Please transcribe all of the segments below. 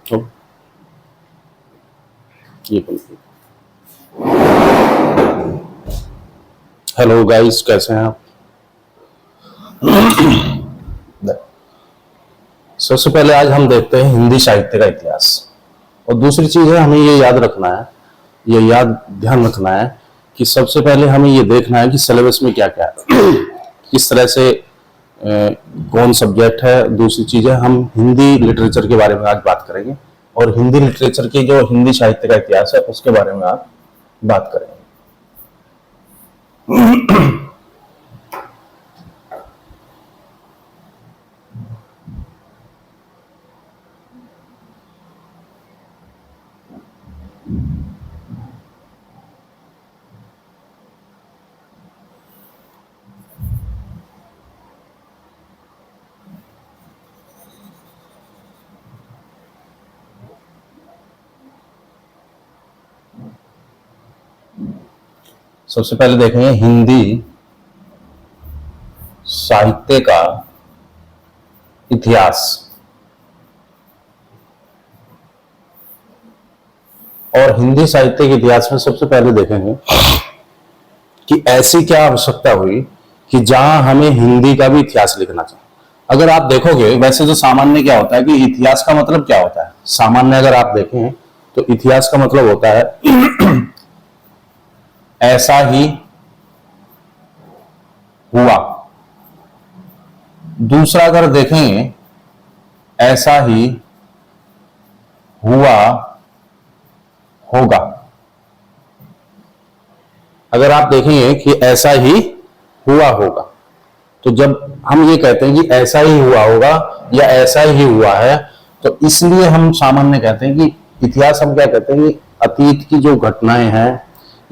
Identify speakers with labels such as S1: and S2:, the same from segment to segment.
S1: तो ये hello guys, कैसे हैं आप? सबसे पहले आज हम देखते हैं हिंदी साहित्य का इतिहास। और दूसरी चीज है, हमें ये याद रखना है, ये ध्यान रखना है कि सबसे पहले हमें ये देखना है कि सिलेबस में क्या क्या है, किस तरह से कौन सब्जेक्ट है। दूसरी चीज है, हम हिंदी लिटरेचर के बारे में आज बात करेंगे और हिंदी लिटरेचर की जो हिंदी साहित्य का इतिहास है उसके बारे में आज बात करेंगे। सबसे पहले देखेंगे हिंदी साहित्य का इतिहास। और हिंदी साहित्य के इतिहास में सबसे पहले देखेंगे कि ऐसी क्या आवश्यकता हुई कि जहां हमें हिंदी का भी इतिहास लिखना चाहिए। अगर आप देखोगे, वैसे तो सामान्य क्या होता है कि इतिहास का मतलब क्या होता है, सामान्य अगर आप देखें तो इतिहास का मतलब होता है ऐसा ही हुआ। दूसरा अगर देखें, ऐसा ही हुआ होगा। अगर आप देखेंगे कि ऐसा ही हुआ होगा, तो जब हम ये कहते हैं कि ऐसा ही हुआ होगा या ऐसा ही हुआ है, तो इसलिए हम सामान्य कहते हैं कि इतिहास हम क्या कहते हैं कि अतीत की जो घटनाएं हैं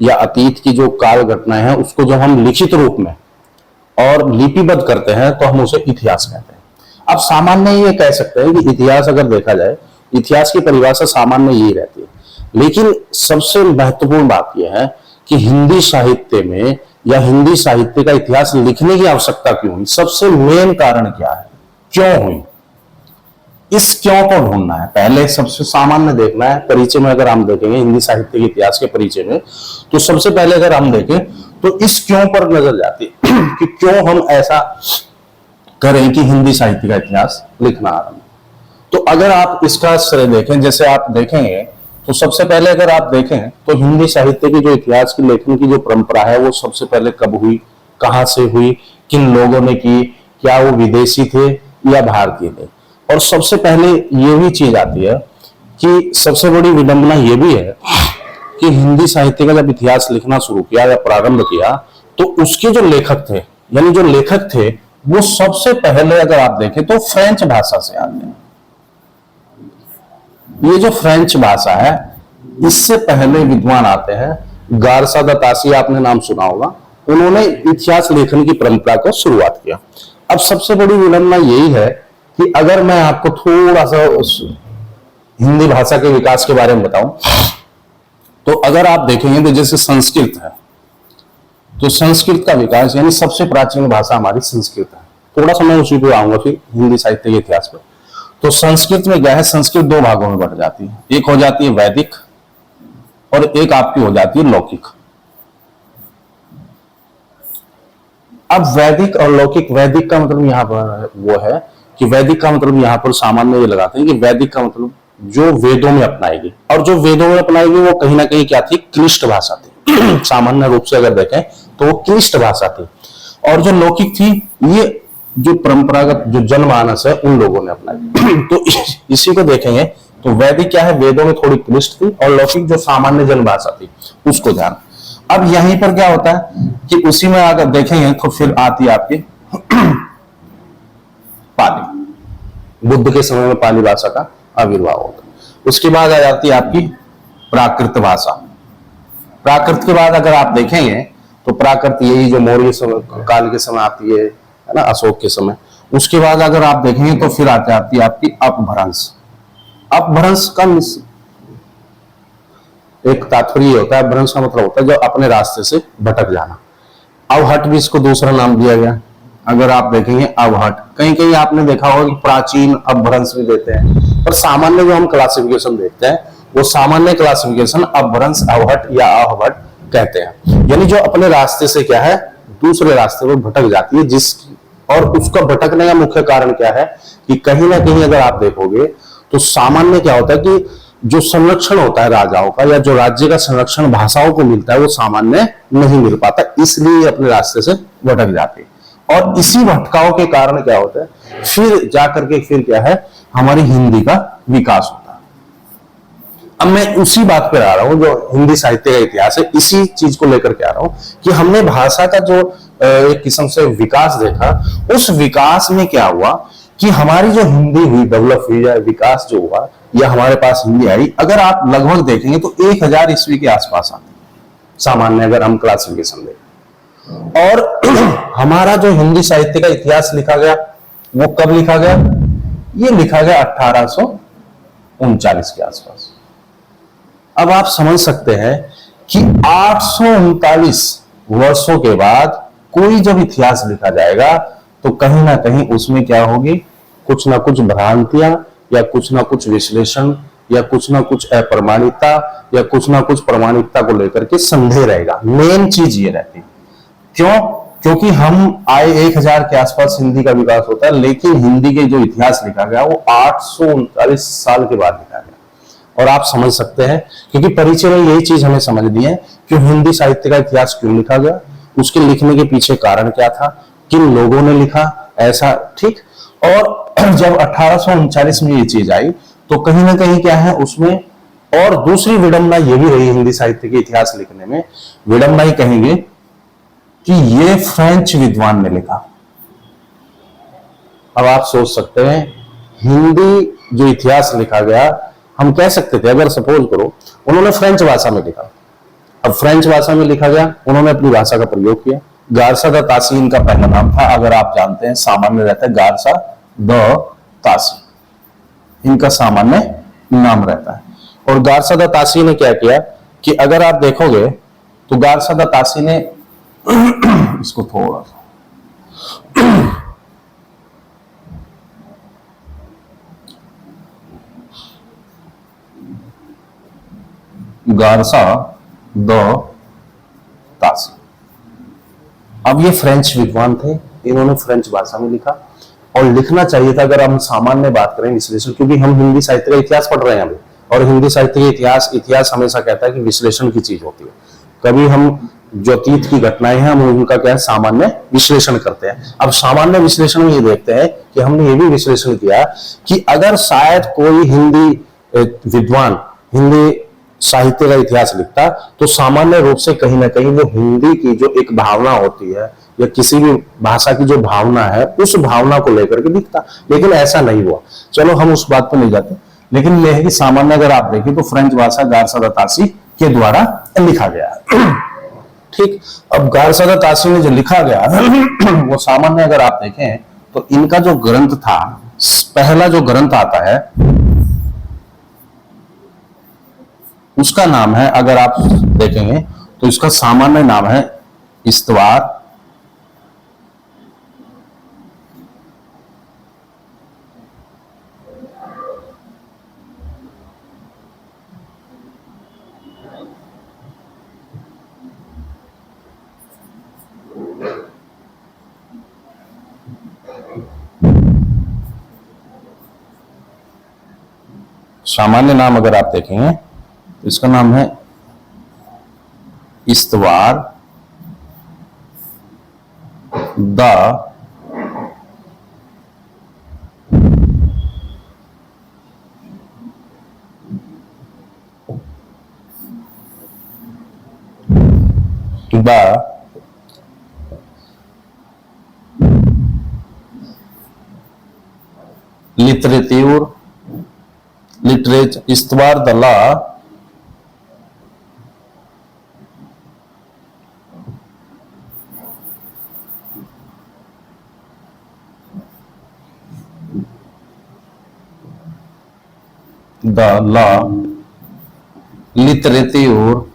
S1: या अतीत की जो काल घटनाएं हैं उसको जब हम लिखित रूप में और लिपिबद्ध करते हैं तो हम उसे इतिहास कहते हैं। अब सामान्य ये कह सकते हैं कि इतिहास अगर देखा जाए, इतिहास की परिभाषा सामान्य यही रहती है, लेकिन सबसे महत्वपूर्ण बात यह है कि हिंदी साहित्य में या हिंदी साहित्य का इतिहास लिखने की आवश्यकता क्यों हुई, सबसे मेन कारण क्या है, क्यों हुई, इस क्यों को ढूंढना है। पहले सबसे सामान्य देखना है। परिचय में अगर हम देखेंगे हिंदी साहित्य के इतिहास के परिचय में, तो सबसे पहले अगर हम देखें तो इस क्यों पर नजर जाती है कि क्यों हम ऐसा करें कि हिंदी साहित्य का इतिहास लिखना आरंभ। तो अगर आप इसका श्रेय देखें, जैसे आप देखेंगे तो सबसे पहले अगर आप देखें तो हिंदी साहित्य की जो इतिहास की लेखन की जो परंपरा है वो सबसे पहले कब हुई, कहां से हुई, किन लोगों ने की, क्या वो विदेशी थे या भारतीय थे। और सबसे पहले ये भी चीज आती है कि सबसे बड़ी विडंबना ये भी है कि हिंदी साहित्य का जब इतिहास लिखना शुरू किया या प्रारंभ किया तो उसके जो लेखक थे, यानी जो लेखक थे, वो सबसे पहले अगर आप देखें तो फ्रेंच भाषा से आते हैं। ये जो फ्रेंच भाषा है, इससे पहले विद्वान आते हैं। गारसा द तासी आपने नाम सुना होगा, उन्होंने इतिहास लेखन की परंपरा को शुरुआत किया। अब सबसे बड़ी विडंबना यही है कि अगर मैं आपको थोड़ा सा उस हिंदी भाषा के विकास के बारे में बताऊं, तो अगर आप देखेंगे तो जैसे संस्कृत है, तो संस्कृत का विकास, यानी सबसे प्राचीन भाषा हमारी संस्कृत है। थोड़ा सा मैं उसी पे आऊंगा फिर हिंदी साहित्य के इतिहास पर। तो संस्कृत में क्या है, संस्कृत दो भागों में बढ़ जाती है, एक हो जाती है वैदिक और एक आपकी हो जाती है लौकिक। अब वैदिक और लौकिक, वैदिक का मतलब यहां पर वो है कि वैदिक का मतलब यहां पर सामान्य ये लगाते हैं कि वैदिक का मतलब जो वेदों में अपनाएगी, और जो वेदों में अपनाएगी वो कहीं ना कहीं क्या थी, क्लिष्ट भाषा थी। सामान्य रूप से अगर देखें तो वो क्लिष्ट भाषा थी। और जो लौकिक थी, ये जो परंपरागत जो जनमानस है उन लोगों ने अपनाई। तो इसी को देखेंगे तो वैदिक क्या है, वेदों में थोड़ी क्लिष्ट थी, और लौकिक जो सामान्य जनभाषा थी उसको ध्यान। अब यहीं पर क्या होता है कि उसी में अगर देखेंगे तो फिर आती है आपकी पाली। बुद्ध के समय में पाली भाषा का आविर्भाव होता है। उसके बाद आ जाती है आपकी प्राकृत भाषा। प्राकृत के बाद अगर आप देखेंगे तो प्राकृत यही जो मौर्य काल के समय आती है ना, अशोक के समय। उसके बाद अगर आप देखेंगे तो फिर आती है आपकी अपभ्रंश। अपभ्रंश का एक तात्पर्य होता है, भ्रंश का मतलब होता है जो अपने रास्ते से भटक जाना। अवहट भी इसको दूसरा नाम दिया गया। अगर आप देखेंगे अवहट, कहीं कहीं आपने देखा होगा कि प्राचीन अपभ्रंश भी देते हैं, पर सामान्य जो हम क्लासिफिकेशन देखते हैं वो सामान्य क्लासिफिकेशन अपभ्रंश अवहट या अहवट कहते हैं। यानी जो अपने रास्ते से क्या है दूसरे रास्ते पर भटक जाती है, जिस और उसका भटकने का मुख्य कारण क्या है कि कहीं ना कहीं अगर आप देखोगे तो सामान्य क्या होता है कि जो संरक्षण होता है राजाओं का या जो राज्य का संरक्षण भाषाओं को मिलता है वो सामान्य नहीं मिल पाता, इसलिए अपने रास्ते से भटक जाते हैं। और इसी भटकाव के कारण क्या होता है फिर जाकर के फिर क्या है हमारी हिंदी का विकास होता है। अब मैं उसी बात पर आ रहा हूं जो हिंदी साहित्य का इतिहास है, इसी चीज को लेकर के आ रहा हूं कि हमने भाषा का जो एक किस्म से विकास देखा, उस विकास में क्या हुआ कि हमारी जो हिंदी हुई डेवलप हुई या विकास जो हुआ या हमारे पास हिंदी आई, अगर आप लगभग देखेंगे तो 1000 ईस्वी के आसपास आते सामान्य अगर हम क्लासिफिकेशन देखें। और हमारा जो हिंदी साहित्य का इतिहास लिखा गया वो कब लिखा गया, ये लिखा गया 1839 के आसपास। अब आप समझ सकते हैं कि 839 वर्षों के बाद कोई जब इतिहास लिखा जाएगा तो कहीं ना कहीं उसमें क्या होगी, कुछ ना कुछ भ्रांतियां या कुछ ना कुछ विश्लेषण या कुछ ना कुछ अप्रमाणिकता या कुछ ना कुछ प्रमाणिकता को लेकर के संदेह रहेगा। मेन चीज ये रहती है, क्यों? क्योंकि हम आए 1000 के आसपास हिंदी का विकास होता है, लेकिन हिंदी के जो इतिहास लिखा गया वो 839 साल के बाद लिखा गया। और आप समझ सकते हैं क्योंकि परिचय में यही चीज हमें समझनी है कि हिंदी साहित्य का इतिहास क्यों लिखा गया, उसके लिखने के पीछे कारण क्या था, किन लोगों ने लिखा, ऐसा ठीक। और जब 1839 में ये चीज आई तो कहीं ना कहीं क्या है उसमें और दूसरी विडंबना ये भी रही हिंदी साहित्य के इतिहास लिखने में, विडंबना ही कहेंगे कि ये फ्रेंच विद्वान ने लिखा। अब आप सोच सकते हैं हिंदी जो इतिहास लिखा गया, हम कह सकते थे अगर सपोज करो उन्होंने फ्रेंच भाषा में लिखा, अब फ्रेंच भाषा में लिखा गया, उन्होंने अपनी भाषा का प्रयोग किया। गारसा द तासी इनका पहला नाम था, अगर आप जानते हैं सामान्य रहता है गारसा द तासी, इनका सामान्य नाम रहता है। और गारसा द तासी ने क्या किया कि अगर आप देखोगे तो गारसा द तासी ने इसको थोड़ा सा गारसा द तासी, अब ये फ्रेंच विद्वान थे, इन्होंने फ्रेंच भाषा में लिखा और लिखना चाहिए था अगर हम सामान्य बात करें विश्लेषण, क्योंकि हम हिंदी साहित्य का इतिहास पढ़ रहे हैं अभी, और हिंदी साहित्य का इतिहास हमेशा कहता है कि विश्लेषण की चीज होती है। कभी हम जो अतीत की घटनाएं हैं हम उनका क्या है सामान्य विश्लेषण करते हैं। अब सामान्य विश्लेषण में ये देखते हैं कि हमने ये भी विश्लेषण किया कि अगर शायद कोई हिंदी विद्वान हिंदी साहित्य का इतिहास लिखता तो सामान्य रूप से कहीं ना कहीं वो हिंदी की जो एक भावना होती है या किसी भी भाषा की जो भावना है उस भावना को लेकर के लिखता, लेकिन ऐसा नहीं हुआ। चलो हम उस बात पर नहीं जाते, लेकिन यह है कि सामान्य अगर आप देखें तो फ्रेंच भाषा गारसा द तासी के द्वारा लिखा गया ठीक। अब गारसा द तासी ने जो लिखा गया वो सामान्य अगर आप देखें तो इनका जो ग्रंथ था, पहला जो ग्रंथ आता है उसका नाम है, अगर आप देखेंगे तो इसका सामान्य नाम है इस्तवार सामान्य नाम अगर आप देखेंगे तो इसका नाम है Histoire de literature Histoire de la literature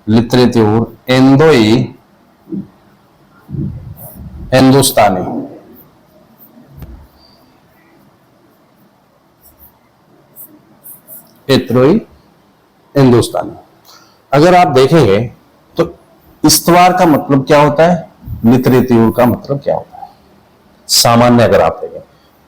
S1: literature hindouie Hindustani. एत्रोई हिंदुस्तानी। अगर आप देखेंगे तो इस्तवार का मतलब क्या होता है, लिटरेच्योर का मतलब क्या होता है, सामान्य अगर आप देखें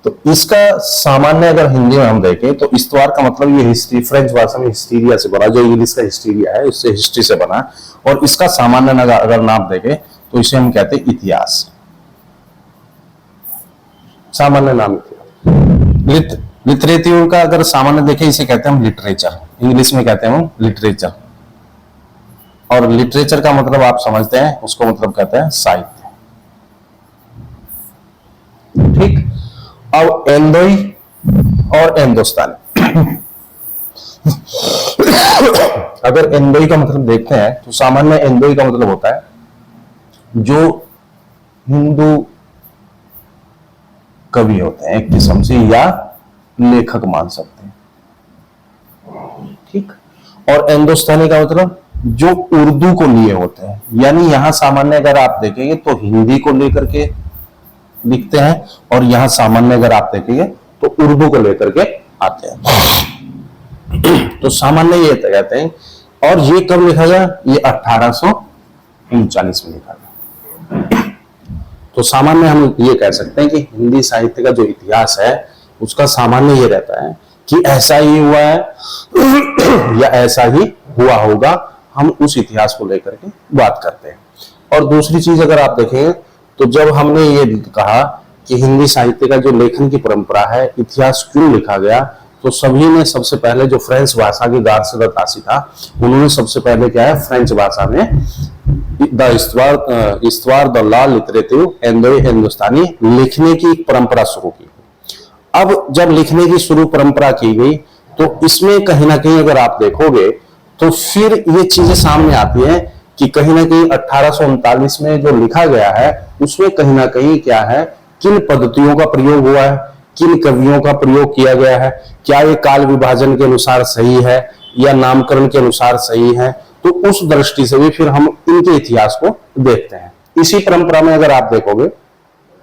S1: तो इसका सामान्य अगर हिंदी में हम देखें तो इस्तवार का मतलब ये हिस्ट्री, फ्रेंच भाषा में हिस्टीरिया से बना, जो इंग्लिश का हिस्टीरिया है उससे हिस्ट्री से बना, और इसका सामान्य अगर नाम देखें तो इसे हम कहते हैं इतिहास, सामान्य नाम इतिहास। लिटरेच्योर का अगर सामान्य देखें इसे कहते हैं हम लिटरेचर, इंग्लिश में कहते हैं हम लिटरेचर, और लिटरेचर का मतलब आप समझते हैं, उसको मतलब कहते हैं साहित्य। ठीक। अब एंदोई और हिंदुस्तानी अगर एंदोई का मतलब देखते हैं तो सामान्य एंदोई का मतलब होता है जो हिंदू कवि होते हैं एक किस्म से, या लेखक मान सकते हैं। ठीक। और हिंदुस्तानी का मतलब जो उर्दू को लिए होते हैं, यानी यहां सामान्य अगर आप देखेंगे तो हिंदी को लेकर के लिखते हैं, और यहां सामान्य अगर आप देखेंगे तो उर्दू को लेकर के आते हैं। तो सामान्य ये कहते हैं, और ये कब लिखा गया, ये 1839 में लिखा गया। तो सामान्य हम ये कह सकते हैं कि हिंदी साहित्य का जो इतिहास है उसका सामान्य ये रहता है कि ऐसा ही हुआ है या ऐसा ही हुआ होगा, हम उस इतिहास को लेकर के बात करते हैं। और दूसरी चीज अगर आप देखें तो जब हमने ये कहा कि हिंदी साहित्य का जो लेखन की परंपरा है, इतिहास क्यों लिखा गया, तो सभी ने सबसे पहले जो फ्रेंच भाषा की गार्सिया द तासी था, उन्होंने सबसे पहले क्या है फ्रेंच भाषा में द इस्तवार द ला लिटरेटिव एंदोई हिंदुस्तानी लिखने की परंपरा शुरू की। अब जब लिखने की शुरू परंपरा की गई तो इसमें कहीं ना कहीं अगर आप देखोगे तो फिर ये चीजें सामने आती हैं कि कहीं ना कहीं 1839 में जो लिखा गया है उसमें कहीं ना कहीं क्या है, किन पद्धतियों का प्रयोग हुआ है, किन कवियों का प्रयोग किया गया है, क्या ये काल विभाजन के अनुसार सही है या नामकरण के अनुसार सही है, तो उस दृष्टि से भी फिर हम इनके इतिहास को देखते हैं। इसी परंपरा में अगर आप देखोगे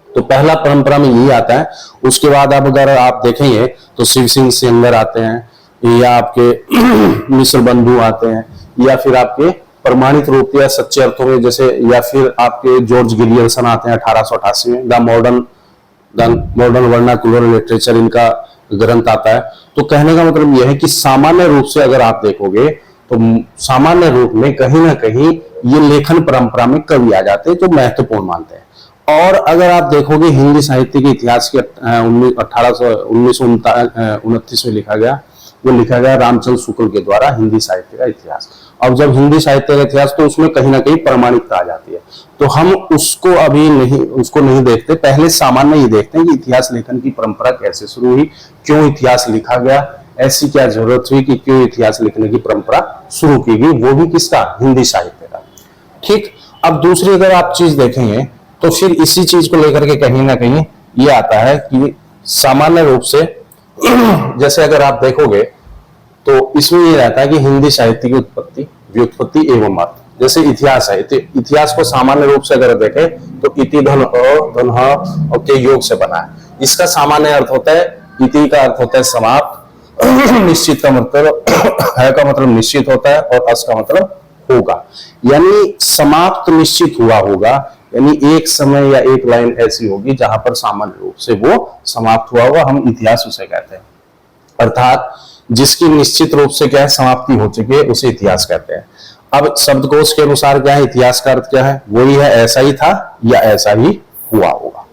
S1: तो पहला परंपरा में यही आता है। उसके बाद अब अगर आप देखेंगे तो शिव सिंह सेंगर आते हैं, या आपके मिश्र बंधु आते हैं, या फिर आपके प्रमाणित रूप या सच्चे अर्थों में जैसे, या फिर आपके जॉर्ज गिलियर्सन आते हैं 1888 में, द मॉडर्न वर्नाकुलर लिटरेचर इनका ग्रंथ आता है। तो कहने का मतलब यह है कि सामान्य रूप से अगर आप देखोगे तो सामान्य रूप में कहीं ना कहीं ये लेखन परंपरा में कवि आ जाते हैं जो महत्वपूर्ण मानते हैं। और अगर आप देखोगे हिंदी साहित्य के इतिहास के 1929 में लिखा गया, वो लिखा गया रामचंद्र शुक्ल के द्वारा हिंदी साहित्य का इतिहास। अब जब हिंदी साहित्य का इतिहास तो उसमें कहीं ना कहीं प्रमाणिकता आ जाती है, तो हम उसको अभी नहीं देखते, पहले सामान्य ही देखते हैं कि इतिहास लेखन की परंपरा कैसे शुरू हुई, क्यों इतिहास लिखा गया, ऐसी क्या जरूरत हुई कि क्यों इतिहास लिखने की परंपरा शुरू की गई, वो भी किसका, हिंदी साहित्य का। ठीक। अब दूसरी अगर आप चीज देखेंगे तो फिर इसी चीज को लेकर के कहीं ना कहीं ये आता है कि सामान्य रूप से जैसे अगर आप देखोगे तो इसमें ये रहता है कि हिंदी साहित्य की उत्पत्ति, व्युत्पत्ति एवं अर्थ, जैसे इतिहास है, इतिहास को सामान्य रूप से अगर देखें तो इति धन धन और के योग से बना है। इसका सामान्य अर्थ होता है, इति का अर्थ होता है समाप्त, निश्चित का मतलब है का मतलब निश्चित होता है, और अस का मतलब होगा, यानी समाप्त निश्चित हुआ होगा, यानी एक समय या एक लाइन ऐसी होगी जहां पर सामान्य रूप से वो समाप्त हुआ होगा, हम इतिहास उसे कहते हैं। अर्थात जिसकी निश्चित रूप से क्या है समाप्ति हो चुकी है उसे इतिहास कहते हैं। अब शब्दकोश के अनुसार क्या है, इतिहास का अर्थ क्या है, वही है ऐसा ही था या ऐसा ही हुआ होगा।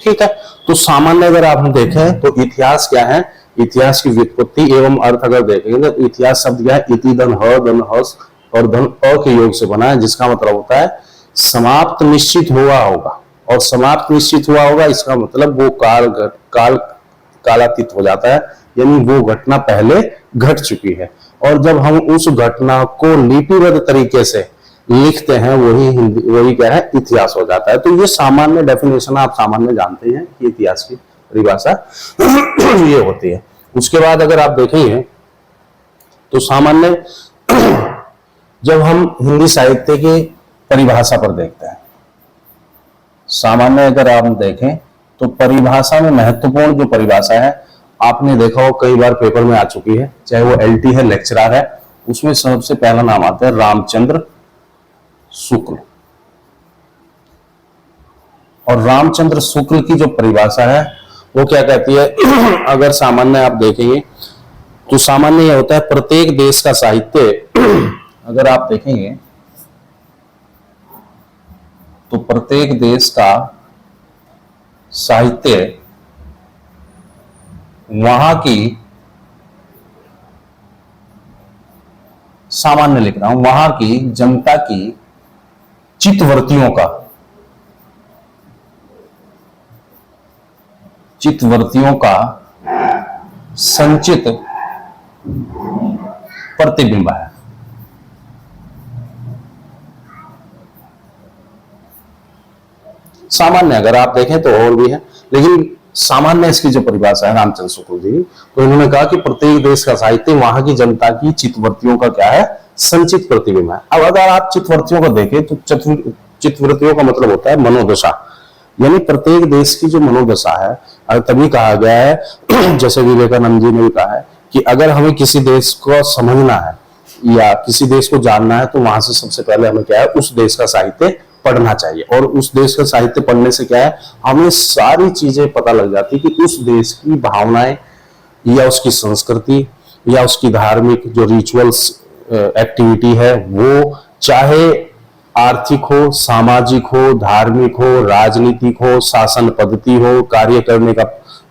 S1: ठीक है। तो सामान्य अगर आप देखें तो इतिहास क्या है, इतिहास की व्युत्पत्ति एवं अर्थ अगर देखेंगे तो इतिहास शब्द क्या है, इति धन हस और धन अ के योग से बना है, जिसका मतलब होता है समाप्त निश्चित हुआ होगा, और समाप्त निश्चित हुआ होगा इसका मतलब वो कालातीत हो जाता है, यानी वो घटना पहले घट चुकी है, और जब हम उस घटना को लिपिबद्ध तरीके से लिखते हैं वही क्या है, इतिहास हो जाता है। तो ये सामान्य डेफिनेशन आप सामान्य जानते हैं कि इतिहास की परिभाषा ये होती है। उसके बाद अगर आप देखेंगे तो सामान्य जब हम हिंदी साहित्य की परिभाषा पर देखते हैं, सामान्य अगर आप देखें तो परिभाषा में महत्वपूर्ण जो परिभाषा है, आपने देखा हो कई बार पेपर में आ चुकी है, चाहे वो एलटी है, लेक्चरर है, उसमें सबसे पहला नाम आता है रामचंद्र शुक्ल। और रामचंद्र शुक्ल की जो परिभाषा है वो क्या कहती है, अगर सामान्य आप देखेंगे तो सामान्य यह होता है प्रत्येक देश का साहित्य, अगर आप देखेंगे तो प्रत्येक देश का साहित्य वहां की, सामान्य लिख रहा हूं, वहां की जनता की चित्तवृत्तियों का संचित प्रतिबिंब है। सामान्य अगर आप देखें तो और भी है, लेकिन सामान्य इसकी जो परिभाषा है रामचंद्र शुक्ल जी, तो उन्होंने कहा कि प्रत्येक देश का साहित्य वहां की जनता की चित्तवृत्तियों का क्या है, संचित प्रतिबिंब है। अब अगर आप चित्तवृत्तियों को देखें तो चित्तवृत्तियों का मतलब होता है मनोदशा, यानी प्रत्येक देश की जो मनोदशा है, तभी कहा गया है जैसे विवेकानंद जी ने भी कहा है कि अगर हमें किसी देश को समझना है या किसी देश को जानना है तो वहां से सबसे पहले हमें क्या है, उस देश का साहित्य पढ़ना चाहिए। और उस देश का साहित्य पढ़ने से क्या है, हमें सारी चीजें पता लग जाती कि उस देश की भावनाएं या उसकी संस्कृति या उसकी धार्मिक जो रिचुअल्स एक्टिविटी है, वो चाहे आर्थिक हो, सामाजिक हो, धार्मिक हो, राजनीतिक हो, शासन पद्धति हो, कार्य करने का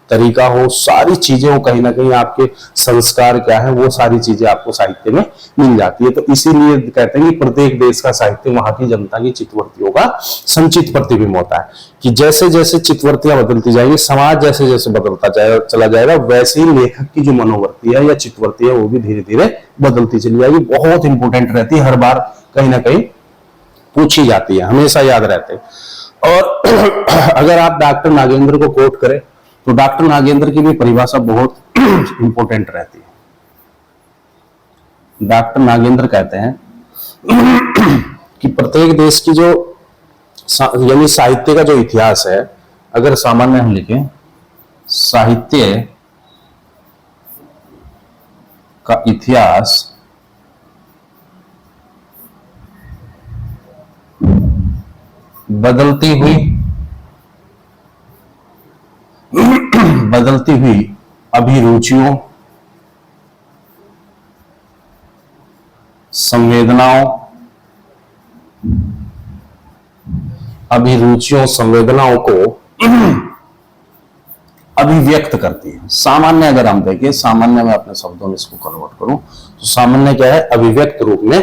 S1: तरीका हो, सारी चीजें हो, कहीं ना कहीं आपके संस्कार क्या है, वो सारी चीजें आपको साहित्य में मिल जाती है। तो इसीलिए कहते हैं कि प्रत्येक देश का साहित्य वहां की जनता की चित्तवृत्तियों का संचित प्रतिबिंब होता है, कि जैसे जैसे चित्तवृत्तियां बदलती जाएंगी, समाज जैसे जैसे बदलता चला जाएगा, वैसे ही लेखक की जो मनोवृत्ति है या चित्तवृत्ति है वो भी धीरे धीरे बदलती चली जाएगी। बहुत इंपॉर्टेंट रहती है, हर बार कहीं ना कहीं पूछी जाती है, हमेशा याद रहते हैं। और अगर आप डॉक्टर नागेंद्र को कोट करें तो डॉक्टर नागेंद्र की भी परिभाषा बहुत इंपॉर्टेंट रहती है। डॉक्टर नागेंद्र कहते हैं कि प्रत्येक देश की जो यानी साहित्य का जो इतिहास है, अगर सामान्य हम लिखें साहित्य का इतिहास बदलती हुई अभिरुचियों, संवेदनाओं को अभिव्यक्त करती है। सामान्य अगर हम देखें, सामान्य में अपने शब्दों में इसको कन्वर्ट करूं तो सामान्य क्या है, अभिव्यक्त रूप में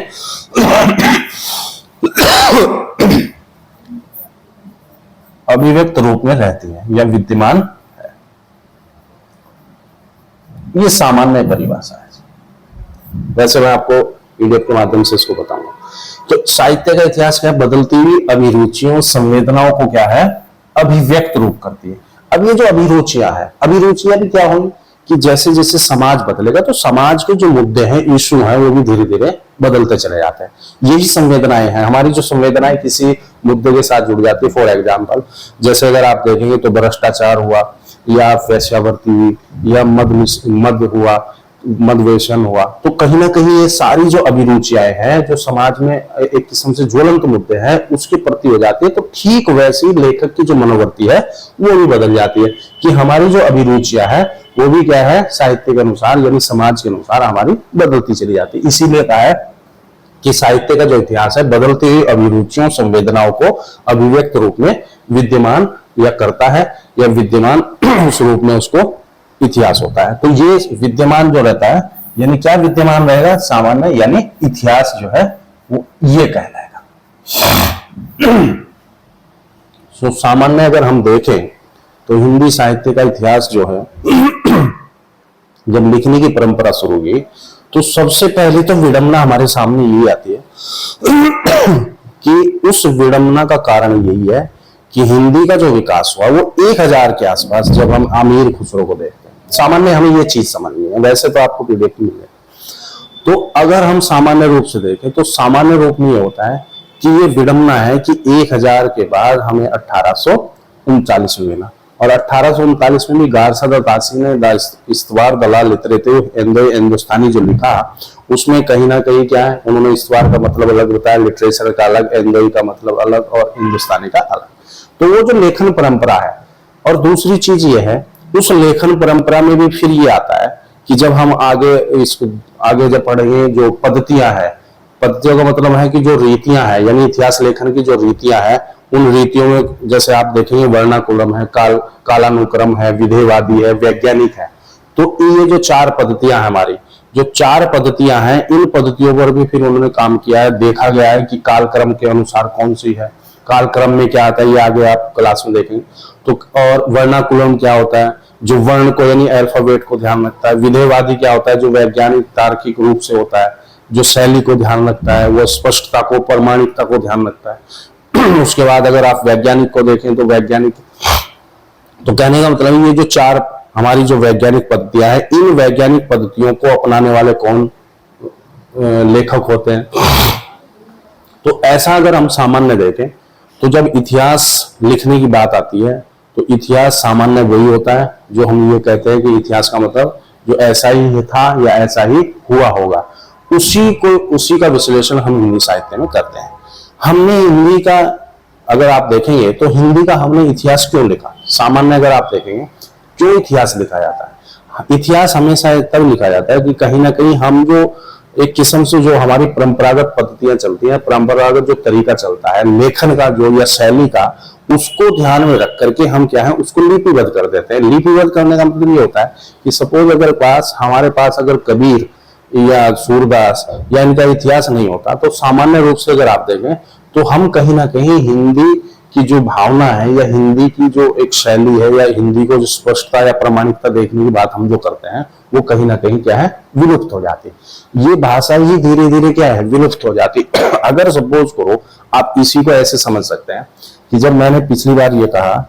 S1: अभिव्यक्त रूप में रहती है या विद्यमान है। ये सामान्य परिभाषा है। वैसे मैं आपको पीडीएफ के माध्यम से इसको बताऊंगा। तो साहित्य का इतिहास क्या है, बदलती हुई अभिरुचियों, संवेदनाओं को क्या है, अभिव्यक्त रूप करती है। अब ये जो अभिरुचियां है, अभिरुचियां भी क्या होंगी कि जैसे जैसे समाज बदलेगा तो समाज के जो मुद्दे हैं, इशू हैं, वो भी धीरे धीरे बदलते चले जाते हैं। यही संवेदनाएं हैं, हमारी जो संवेदनाएं किसी मुद्दे के साथ जुड़ जाती है। फॉर एग्जाम्पल, जैसे अगर आप देखेंगे तो भ्रष्टाचार हुआ या वेश्यावृत्ति हुई या मद हुआ, मदवेशन हुआ, तो कहीं ना कहीं ये सारी जो अभिरुचियां हैं, जो समाज में एक किस्म से ज्वलंत मुद्दे हैं, उसके प्रति हो जाती है। तो ठीक वैसे ही लेखक की जो मनोवृत्ति है वो भी बदल जाती है कि हमारी जो अभिरुचियां है वो भी क्या है, साहित्य के अनुसार यानी समाज के अनुसार हमारी बदलती चली जाती है। इसीलिए कहा है कि साहित्य का जो इतिहास है बदलती हुई अभिरुचियों, संवेदनाओं को अभिव्यक्त रूप में विद्यमान या करता है, या विद्यमान उस रूप में उसको इतिहास होता है। तो ये विद्यमान जो रहता है, यानी क्या विद्यमान रहेगा, सामान्य यानी इतिहास जो है वो ये कहलाएगा। तो सामान्य अगर हम देखें तो हिंदी साहित्य का इतिहास जो है जब लिखने की परंपरा शुरू हुई तो सबसे पहले तो विडंबना हमारे सामने यही आती है कि उस विडंबना का कारण यही है कि हिंदी का जो विकास हुआ वो 1000 के आसपास, जब हम अमीर खुसरो को देखते हैं। सामान्य हमें ये चीज समझनी है, वैसे तो आपको पीडीएफ मिल जाए। तो अगर हम सामान्य रूप से देखें तो सामान्य रूप में ये होता है कि ये विडंबना है कि 1000 के बाद हमें 1839 में मिला, और 1839 में भी गारसद और तासी ने इस्तवार दलाल लितरेते हिंदुस्तानी जो लिखा, उसमें कहीं ना कहीं क्या है, उन्होंने इस्तवार का मतलब अलग बताया, लिटरेचर का अलग, एंदोई का मतलब अलग और हिंदुस्तानी का अलग। तो वो जो लेखन परंपरा है, और दूसरी चीज ये है उस लेखन परंपरा में भी फिर ये आता है कि जब हम आगे जब पढ़ेंगे जो पद्धतियां है, पद्धतियों का मतलब है कि जो रीतियां हैं, यानी इतिहास लेखन की जो रीतियां हैं, उन रीतियों में जैसे आप देखेंगे वर्णाकुलम है, कालानुक्रम है, विधेयवादी है, वैज्ञानिक है। तो ये जो 4 पद्धतियां हैं हमारी, जो 4 पद्धतियां हैं, इन पद्धतियों पर भी फिर उन्होंने काम किया है। देखा गया है कि कालक्रम के अनुसार कौन सी है, कालक्रम में क्या आता है, ये आगे आप क्लास में देखेंगे। तो और वर्णाकुलम क्या होता है, जो वर्ण को यानी अल्फाबेट को ध्यान रखता है। विधेयवादी क्या होता है, जो वैज्ञानिक तार्किक रूप से होता है, जो शैली को ध्यान रखता है, वो स्पष्टता को, प्रामाणिकता को ध्यान रखता है। उसके बाद अगर आप वैज्ञानिक को देखें तो वैज्ञानिक, तो कहने का मतलब ये जो 4 हमारी जो वैज्ञानिक पद्धतियां हैं, इन वैज्ञानिक पद्धतियों को अपनाने वाले कौन लेखक होते हैं। तो ऐसा अगर हम सामान्य देखें तो जब इतिहास लिखने की बात आती है तो इतिहास सामान्य वही होता है जो हम ये कहते हैं कि इतिहास का मतलब जो ऐसा ही था या ऐसा ही हुआ होगा, उसी का विश्लेषण हम हिंदी साहित्य में करते हैं। हमने हिंदी का अगर आप देखेंगे तो हिंदी का हमने इतिहास क्यों लिखा, सामान्य अगर आप देखेंगे क्यों इतिहास लिखा जाता है। इतिहास हमेशा तब लिखा जाता है कि कहीं ना कहीं हम जो एक किस्म से जो हमारी परंपरागत पद्धतियां चलती हैं, परंपरागत जो तरीका चलता है लेखन का जो या शैली का, उसको ध्यान में रख करके हम क्या है उसको लिपिबद्ध कर देते हैं। लिपिबद्ध करने का मतलब ये होता है कि सपोज अगर हमारे पास अगर कबीर या सूरदास या इनका इतिहास नहीं होता, तो सामान्य रूप से अगर आप देखें तो हम कहीं ना कहीं हिंदी की जो भावना है या हिंदी की जो एक शैली है या हिंदी को जो स्पष्टता या प्रामाणिकता देखने की बात हम जो करते हैं, वो कहीं ना कहीं क्या है विलुप्त हो जाती है। ये भाषा ही धीरे धीरे क्या है विलुप्त हो जाती। अगर सपोज करो आप इसी को ऐसे समझ सकते हैं कि जब मैंने पिछली बार ये कहा,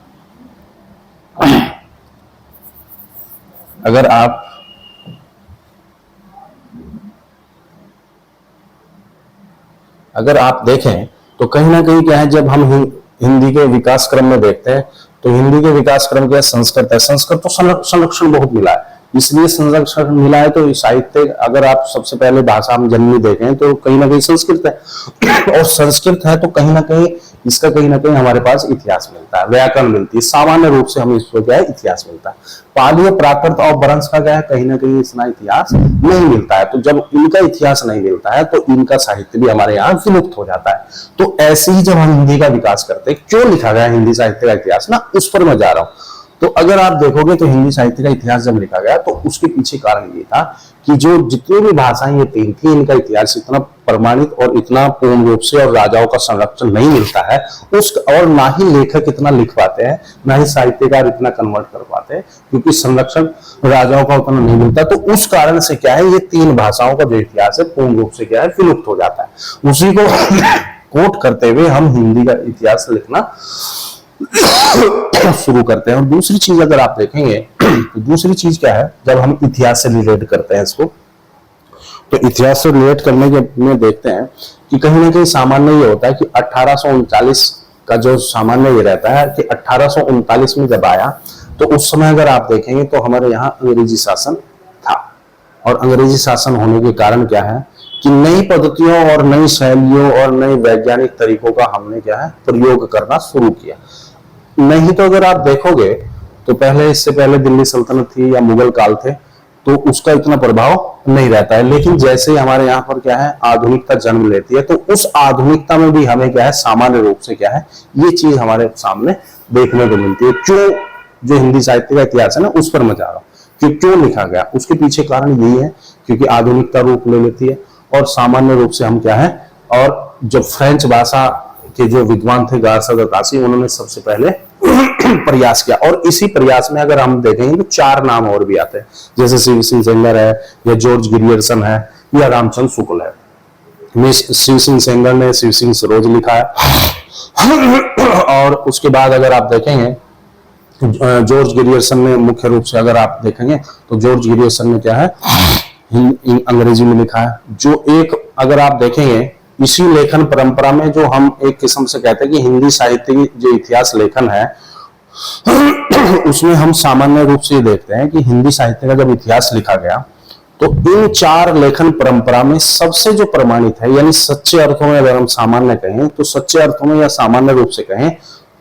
S1: अगर आप देखें तो कहीं ना कहीं क्या है, जब हम हिंदी के विकास क्रम में देखते हैं तो हिंदी के विकास क्रम क्या संस्कृत है। संस्कृत तो संरक्षण बहुत मिला है, इसलिए संरक्षण मिला है। तो साहित्य अगर आप सबसे पहले भाषा हम जन्मी देखें तो कहीं ना कहीं संस्कृत है, और संस्कृत है तो कहीं ना कहीं इसका कहीं ना कहीं हमारे पास इतिहास मिलता है, व्याकरण मिलती है, सामान्य रूप से हमें इसको क्या है इतिहास मिलता है। पाली, प्राकृत और वंश का क्या है कहीं ना कहीं इतना इतिहास नहीं मिलता है। तो जब इनका इतिहास नहीं मिलता है तो इनका साहित्य भी हमारे यहाँ विलुप्त हो जाता है। तो ऐसे ही जब हम हिंदी का विकास करते हैं, क्यों लिखा गया हिंदी साहित्य का इतिहास ना, उस पर मैं जा रहा हूँ। तो अगर आप देखोगे तो हिंदी साहित्य का इतिहास जब लिखा गया तो उसके पीछे कारण ये था कि जो जितनी भी भाषाएं ये 3 थी, इनका इतिहास इतना प्रमाणित और इतना पूर्ण रूप से और राजाओं का संरक्षण नहीं मिलता है और ना ही लेखक इतना लिख पाते हैं, ना ही साहित्यकार इतना कन्वर्ट कर पाते हैं, क्योंकि संरक्षण राजाओं का उतना नहीं मिलता। तो उस कारण से क्या है ये 3 भाषाओं का जो इतिहास है पूर्ण रूप से क्या है विलुप्त हो जाता है। उसी को कोट करते हुए हम हिंदी का इतिहास लिखना शुरू करते हैं। और दूसरी चीज अगर आप देखेंगे तो दूसरी चीज क्या है, जब हम इतिहास से रिलेट करते हैं इसको, तो इतिहास से रिलेट करने के में देखते हैं कि कहीं ना कहीं सामान्य ये होता है कि 1839 का जो सामान्य ये रहता है कि 1839 में जब आया तो उस समय अगर आप देखेंगे तो हमारे यहाँ अंग्रेजी शासन था, और अंग्रेजी शासन होने के कारण क्या है कि नई पद्धतियों और नई शैलियों और नए वैज्ञानिक तरीकों का हमने क्या है प्रयोग करना शुरू किया। नहीं तो अगर आप देखोगे तो पहले, इससे पहले दिल्ली सल्तनत थी या मुगल काल थे, तो उसका इतना प्रभाव नहीं रहता है। लेकिन जैसे ही हमारे यहाँ पर क्या है आधुनिकता जन्म लेती है, तो उस आधुनिकता में भी हमें क्या है सामान्य रूप से क्या है ये चीज हमारे सामने देखने को मिलती है। क्यों जो हिंदी साहित्य का इतिहास है ना, उस पर मैं जा रहा हूँ कि क्यों लिखा गया, उसके पीछे कारण यही है क्योंकि आधुनिकता रूप ले लेती है और सामान्य रूप से हम क्या है। और जो फ्रेंच भाषा के जो विद्वान थे गारसद और तासी, उन्होंने सबसे पहले प्रयास किया, और इसी प्रयास में अगर हम देखेंगे तो 4 नाम और भी आते हैं, जैसे शिव सिंह सेंगर है या जॉर्ज गिरियर्सन है या रामचंद्र शुक्ल है। शिव सिंह सेंगर ने शिव सिंह सरोज लिखा है, और उसके बाद अगर आप देखेंगे जॉर्ज गिरियर्सन ने मुख्य रूप से अगर आप देखेंगे तो जॉर्ज गिरियर्सन ने क्या है अंग्रेजी में लिखा है। जो एक अगर आप देखेंगे इसी लेखन परंपरा में जो हम एक किस्म से कहते हैं कि हिंदी साहित्य की जो इतिहास लेखन है उसमें हम सामान्य रूप से देखते हैं कि हिंदी साहित्य का जब इतिहास लिखा गया तो इन 4 लेखन परंपरा में सबसे जो प्रमाणित है, यानी सच्चे अर्थों में अगर हम सामान्य कहें तो सच्चे अर्थों में या सामान्य रूप से कहें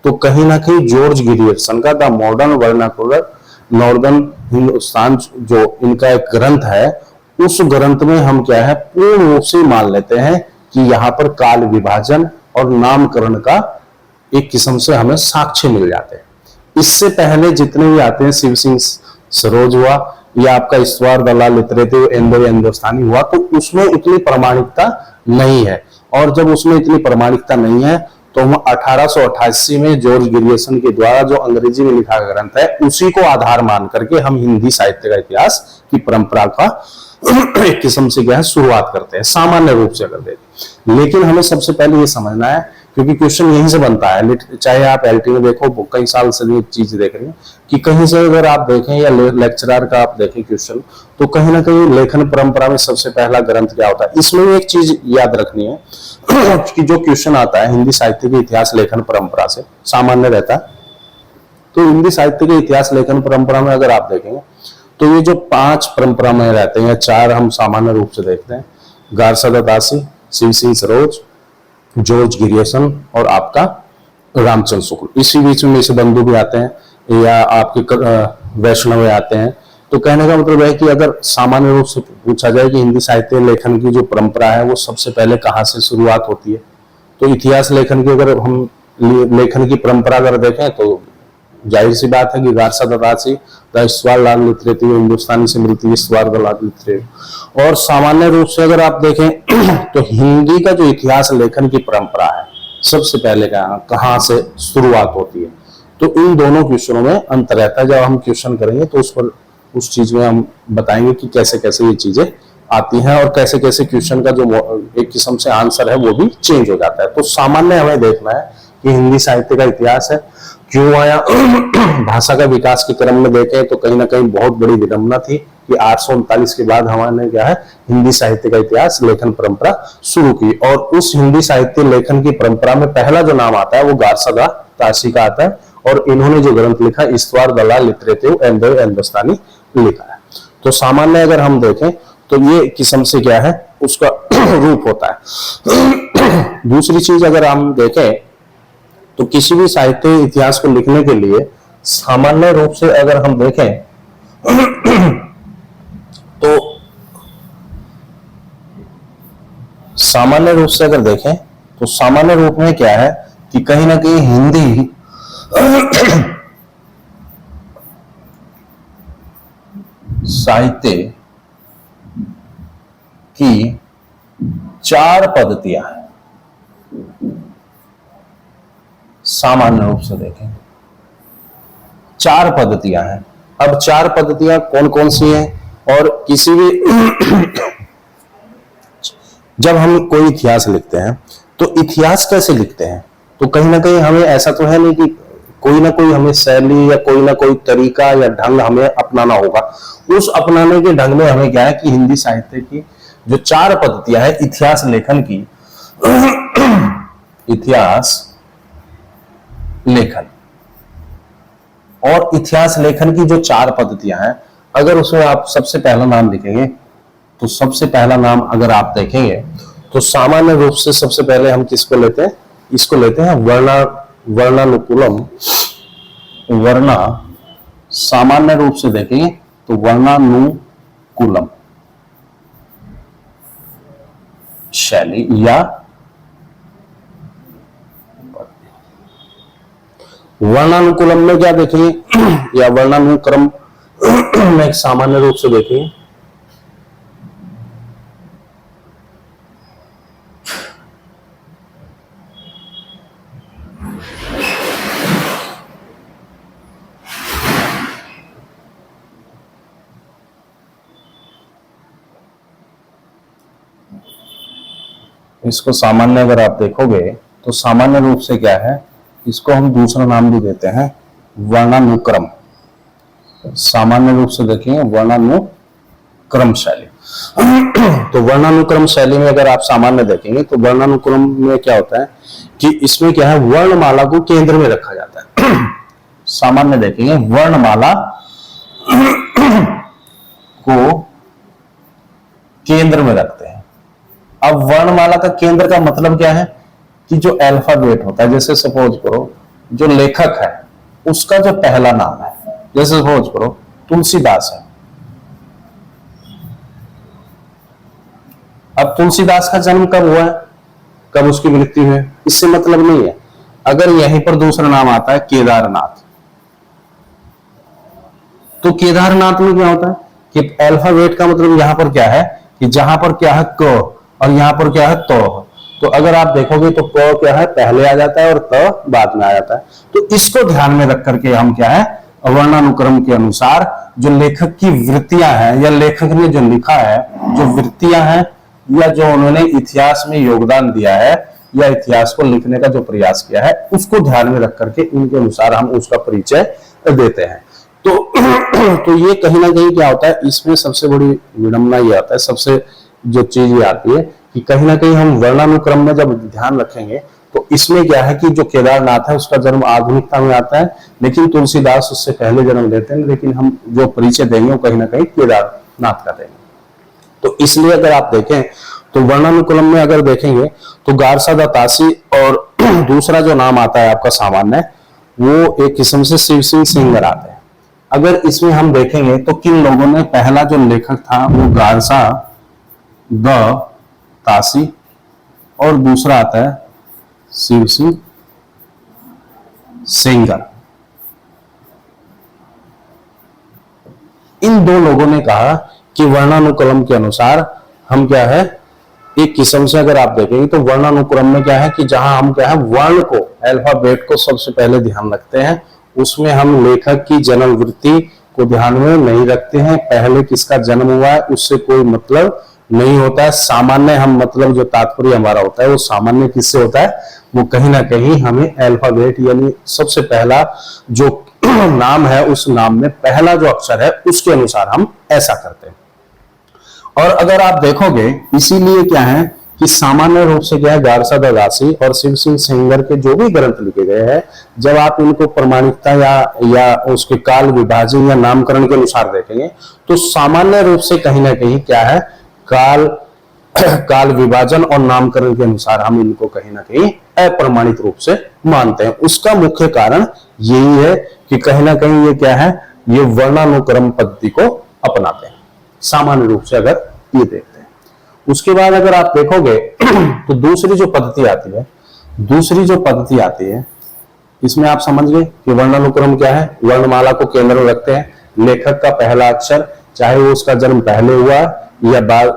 S1: तो कहीं ना कहीं जॉर्ज गिरियर्सन का the modern vernacular northern Hindustan जो इनका एक ग्रंथ है, उस ग्रंथ में हम क्या है पूर्ण रूप से मान लेते हैं कि यहाँ पर काल विभाजन और नामकरण का एक किस्म से हमें साक्ष्य मिल जाते हैं। इससे पहले जितने भी आते हैं, शिव सिंह सरोज हुआ या आपका ईश्वर दलाल लिटरेटिव इंडो हिंदुस्तानी हुआ, तो उसमें इतनी प्रामाणिकता नहीं है। और जब उसमें इतनी प्रामाणिकता नहीं है तो हम 1888 में जॉर्ज गिरियर्सन के द्वारा जो अंग्रेजी में लिखा ग्रंथ है उसी को आधार मान करके हम हिंदी साहित्य का इतिहास की परंपरा का एक किस्म से क्या है शुरुआत करते हैं, सामान्य रूप से कर देते हैं। लेकिन हमें सबसे पहले ये समझना है, क्योंकि क्वेश्चन यहीं से बनता है, चाहे आप एलटी में देखो, कई साल से ये चीज देख रहे हैं कि कहीं से अगर आप देखें या लेक्चरर का आप देखें क्वेश्चन, तो कहीं ना कहीं लेखन परंपरा में सबसे पहला ग्रंथ क्या होता है। इसमें एक चीज याद रखनी है कि जो क्वेश्चन आता है हिंदी साहित्य के इतिहास लेखन परंपरा से सामान्य रहता है, तो हिंदी साहित्य के इतिहास लेखन परंपरा में अगर आप देखेंगे तो ये जो 5 परंपरा में रहते हैं, 4 हम सामान्य रूप से देखते हैं, Garcin de Tassy, Shiv Singh Saroj, George Grierson और आपका रामचंद्र शुक्ल। इसी बीच में से बंधु भी आते हैं या आपके वैष्णव आते हैं। तो कहने का मतलब है कि अगर सामान्य रूप से पूछा जाए कि हिंदी साहित्य लेखन की जो परंपरा है वो सबसे पहले कहाँ से शुरुआत होती है, तो इतिहास लेखन की अगर हम लेखन की परंपरा अगर देखें तो जाहिर सी बात है कि गारसा दत्तासी द ईश्वरलाल लिटरेटिव हिंदुस्तानी से मिलती है ईश्वरलाल लिटरेटिव। और सामान्य रूप से अगर आप देखें तो हिंदी का जो इतिहास लेखन की परंपरा है सबसे पहले कहाँ से शुरुआत होती है, तो इन दोनों क्वेश्चनों में अंतर रहता है। जब हम क्वेश्चन करेंगे तो उस पर उस चीज में हम बताएंगे कि कैसे कैसे ये चीजें आती हैं और कैसे कैसे क्वेश्चन का जो एक किस्म से आंसर है वो भी चेंज हो जाता है। तो सामान्य हमें देखना है कि हिंदी साहित्य का इतिहास है क्यों आया। भाषा का विकास के क्रम में देखें तो कहीं ना कहीं बहुत बड़ी विडंबना थी कि 839 के बाद हमारे क्या है हिंदी साहित्य का इतिहास लेखन परंपरा शुरू की। और उस हिंदी साहित्य लेखन की परंपरा में पहला जो नाम आता है वो गारसा दत्तासी का आता है, और इन्होंने जो ग्रंथ लिखा ईश्वर दलाल लिटरेटिव इंडो हिंदुस्तानी लिखा है। तो सामान्य अगर हम देखें तो ये किस्म से क्या है उसका रूप होता है। दूसरी चीज अगर हम देखें तो किसी भी साहित्य इतिहास को लिखने के लिए सामान्य रूप से अगर हम देखें तो सामान्य रूप से अगर देखें तो सामान्य रूप में क्या है कि कहीं ना कहीं हिंदी साहित्य की 4 पद्धतियां हैं। सामान्य रूप से देखें 4 पद्धतियां हैं। अब 4 पद्धतियां कौन कौन सी हैं, और किसी भी जब हम कोई इतिहास लिखते हैं तो इतिहास कैसे लिखते हैं, तो कहीं ना कहीं हमें ऐसा तो है नहीं कि कोई ना कोई हमें शैली या कोई ना कोई तरीका या ढंग हमें अपनाना होगा। उस अपनाने के ढंग में हमें क्या है कि हिंदी साहित्य की जो 4 पद्धतियां हैं इतिहास लेखन की, इतिहास लेखन और इतिहास लेखन की जो 4 पद्धतियां हैं, अगर उसमें आप सबसे पहला नाम लिखेंगे तो सबसे पहला नाम अगर आप देखेंगे तो सामान्य रूप से सबसे पहले हम किसको लेते हैं, इसको लेते हैं वर्णानुकूलम। वर्णा सामान्य रूप से देखेंगे तो वर्णानुकूलम शैली या वर्णानुकूलम में क्या देखेंगे या वर्णानुक्रम में एक सामान्य रूप से देखेंगे इसको सामान्य अगर आप देखोगे तो सामान्य रूप से क्या है, इसको हम दूसरा नाम भी देते हैं वर्णानुक्रम। सामान्य रूप से देखेंगे वर्णानुक्रम शैली। तो वर्णानुक्रम शैली में अगर आप सामान्य देखेंगे तो वर्णानुक्रम में क्या होता है कि इसमें क्या है, वर्णमाला को केंद्र में रखा जाता है। सामान्य देखेंगे वर्णमाला को केंद्र में रखते हैं। अब वर्णमाला का केंद्र का मतलब क्या है कि जो अल्फाबेट होता है, जैसे सपोज करो जो लेखक है उसका जो पहला नाम है, जैसे सपोज करो तुलसीदास है। अब तुलसीदास का जन्म कब हुआ है, कब उसकी मृत्यु हुई, इससे मतलब नहीं है। अगर यहीं पर दूसरा नाम आता है केदारनाथ, तो केदारनाथ में क्या होता है कि अल्फाबेट का मतलब यहां पर क्या है कि जहां पर क्या है क और यहां पर क्या है तो अगर आप देखोगे तो क क्या है पहले आ जाता है और त बाद में आ जाता है। तो इसको ध्यान में रख करके हम क्या है वर्णानुक्रम के अनुसार जो लेखक की वृत्तियां हैं या लेखक ने जो लिखा है, जो वृत्तियां हैं या जो उन्होंने इतिहास में योगदान दिया है या इतिहास को लिखने का जो प्रयास किया है, उसको ध्यान में रख करके उनके अनुसार हम उसका परिचय देते हैं। तो ये कहीं ना कहीं क्या होता है, इसमें सबसे बड़ी विडंबना ये आता है, सबसे जो चीज ये आती है कि कहीं ना कहीं हम वर्णानुक्रम में जब ध्यान रखेंगे तो इसमें क्या है कि जो केदारनाथ है उसका जन्म आधुनिकता में आता है, लेकिन तुलसीदास उससे पहले जन्म लेते हैं, लेकिन हम जो परिचय देंगे वो कहीं ना कहीं केदारनाथ का देंगे। तो इसलिए अगर आप देखें तो वर्णानुक्रम में अगर देखेंगे तो गारसा दत्तासी और दूसरा जो नाम आता है आपका सामान्य, वो एक किस्म से शिव सिंह सेंगर आते हैं। अगर इसमें हम देखेंगे तो किन लोगों ने, पहला जो लेखक था वो गारसा दत्तासी और दूसरा आता है शिव सिंह सेंगर। इन दो लोगों ने कहा कि वर्णानुक्रम के अनुसार हम क्या है, एक किस्म से अगर आप देखेंगे तो वर्णानुक्रम में क्या है कि जहां हम क्या है वर्ण को, अल्फाबेट को सबसे पहले ध्यान रखते हैं, उसमें हम लेखक की जन्म वृत्ति को ध्यान में नहीं रखते हैं, पहले किसका जन्म हुआ है उससे कोई मतलब नहीं होता है। सामान्य हम मतलब जो तात्पर्य हमारा होता है वो सामान्य किससे होता है, वो कहीं ना कहीं हमें अल्फाबेट यानी सबसे पहला जो नाम है उस नाम में पहला जो अक्षर है उसके अनुसार हम ऐसा करते हैं। और अगर आप देखोगे इसीलिए क्या है कि सामान्य रूप से क्या है गारसा दत्तासी और शिव सिंह सेंगर के जो भी ग्रंथ लिखे गए हैं, जब आप इनको प्रमाणिकता या उसके काल विभाजन या नामकरण के अनुसार देखेंगे तो सामान्य रूप से कहीं ना कहीं क्या है काल विभाजन और नामकरण के अनुसार हम इनको कहीं ना कहीं अप्रमाणित रूप से मानते हैं। उसका मुख्य कारण यही है कि कहीं ना कहीं ये क्या है, ये वर्णानुक्रम पद्धति को अपनाते हैं सामान्य रूप से अगर ये देखते हैं। उसके बाद अगर आप देखोगे तो दूसरी जो पद्धति आती है इसमें आप समझ गए कि वर्णानुक्रम क्या है, वर्णमाला को केंद्र में रखते हैं, लेखक का पहला अक्षर चाहे वो उसका जन्म पहले हुआ या बाद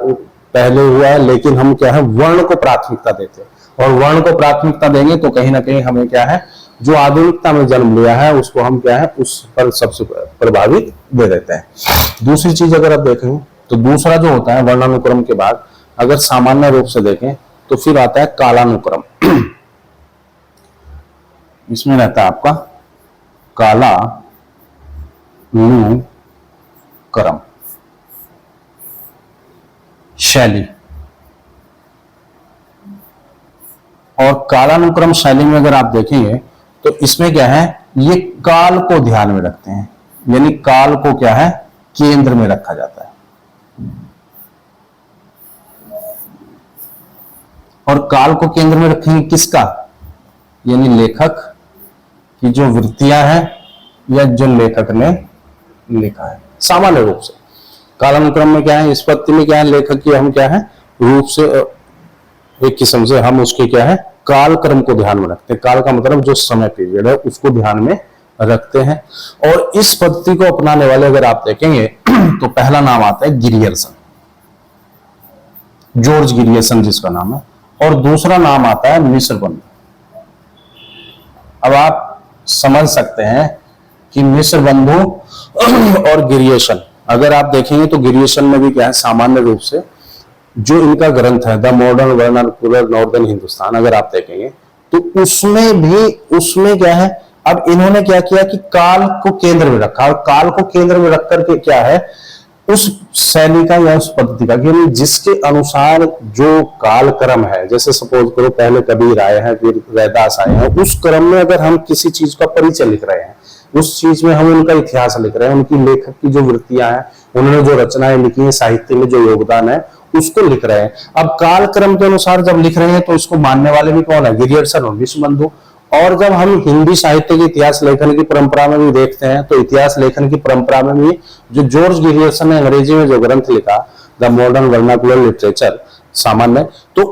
S1: पहले हुआ है, लेकिन हम क्या है वर्ण को प्राथमिकता देते हैं। और वर्ण को प्राथमिकता देंगे तो कहीं ना कहीं हमें क्या है जो आधुनिकता में जन्म लिया है उसको हम क्या है उस पर सबसे प्रभावित दे देते हैं। दूसरी चीज अगर आप देखें तो दूसरा जो होता है वर्णानुक्रम के बाद अगर सामान्य रूप से देखें तो फिर आता है कालानुक्रम। इसमें रहता है आपका कालानुक्रम शैली। और कालानुक्रम शैली में अगर आप देखेंगे तो इसमें क्या है, ये काल को ध्यान में रखते हैं, यानी काल को क्या है केंद्र में रखा जाता है। और काल को केंद्र में रखेंगे किसका, यानी लेखक की जो वृत्तियां हैं या जो लेखक ने लिखा है। सामान्य रूप से कालानुक्रम में क्या है, इस पद्धति में क्या है लेखक की हम क्या है रूप से एक किस्म से हम उसके क्या है काल क्रम को ध्यान में रखते हैं। काल का मतलब जो समय पीरियड है उसको ध्यान में रखते हैं। और इस पद्धति को अपनाने वाले अगर आप देखेंगे तो पहला नाम आता है गिरियर्सन, जॉर्ज गिरियर्सन जिसका नाम है, और दूसरा नाम आता है मिस्र बंधु। अब आप समझ सकते हैं कि मिस्र बंधु और गिरियर्सन अगर आप देखेंगे तो गिरियर्सन में भी क्या है सामान्य रूप से जो इनका ग्रंथ है the modern vernacular northern Hindustan अगर आप देखेंगे तो उसमें क्या है, अब इन्होंने क्या किया कि काल को केंद्र में रखा, और काल को केंद्र में रख करके क्या है उस शैली का या उस पद्धति का, कि जिसके अनुसार जो काल क्रम है, जैसे सपोज करो पहले कबीर आए हैं, फिर रैदास आए हैं, उस क्रम में अगर हम किसी चीज का परिचय लिख रहे हैं, उस चीज में हम उनका इतिहास लिख रहे हैं, उनकी लेखक की जो वृत्तियां हैं, उन्होंने जो रचनाएं लिखी है, साहित्य में जो योगदान है, उसको लिख रहे हैं। अब काल क्रम के अनुसार जब लिख रहे हैं तो इसको मानने वाले भी कौन है? गिरियर्सन और विश्वबंधु। और जब हम हिंदी साहित्य की इतिहास लेखन की परंपरा में भी देखते हैं, तो इतिहास लेखन की परंपरा में भी जो जॉर्ज गिरियर्सन ने अंग्रेजी में जो ग्रंथ लिखा, द मॉडर्न वर्नाकुलर लिटरेचर, सामान्य, तो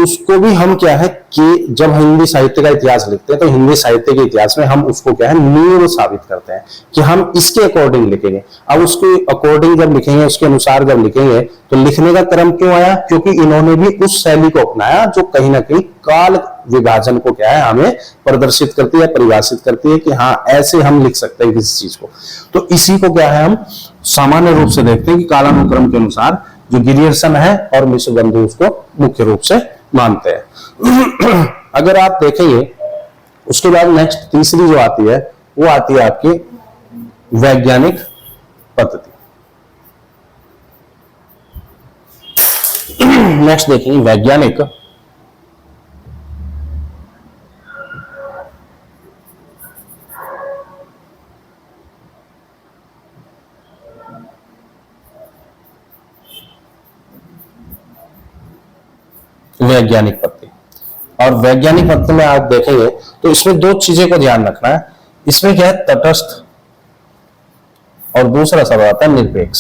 S1: उसको भी हम क्या है कि जब हिंदी साहित्य का इतिहास लिखते हैं तो हिंदी साहित्य के इतिहास में हम उसको क्या है नींव साबित करते हैं कि हम इसके अकॉर्डिंग लिखेंगे। अब उसके अकॉर्डिंग जब लिखेंगे, उसके अनुसार जब लिखेंगे, तो लिखने का क्रम क्यों आया? क्योंकि इन्होंने भी उस शैली को अपनाया जो कहीं ना कहीं काल विभाजन को क्या है हमें प्रदर्शित करती है, परिभाषित करती है कि हाँ ऐसे हम लिख सकते हैं किसी चीज को। तो इसी को क्या है हम सामान्य रूप से देखते हैं कि कालानुक्रम के अनुसार जो गिरियर्सन है और विश्वबंधु उसको मुख्य रूप से मानते हैं। अगर आप देखेंगे उसके बाद नेक्स्ट तीसरी जो आती है वो आती है आपकी वैज्ञानिक पद्धति। नेक्स्ट देखेंगे वैज्ञानिक। वैज्ञानिक पद्धति, और वैज्ञानिक पद्धति में आप देखेंगे तो इसमें दो चीजें को ध्यान रखना है। इसमें क्या है? तटस्थ, और दूसरा शब्द आता है निरपेक्ष।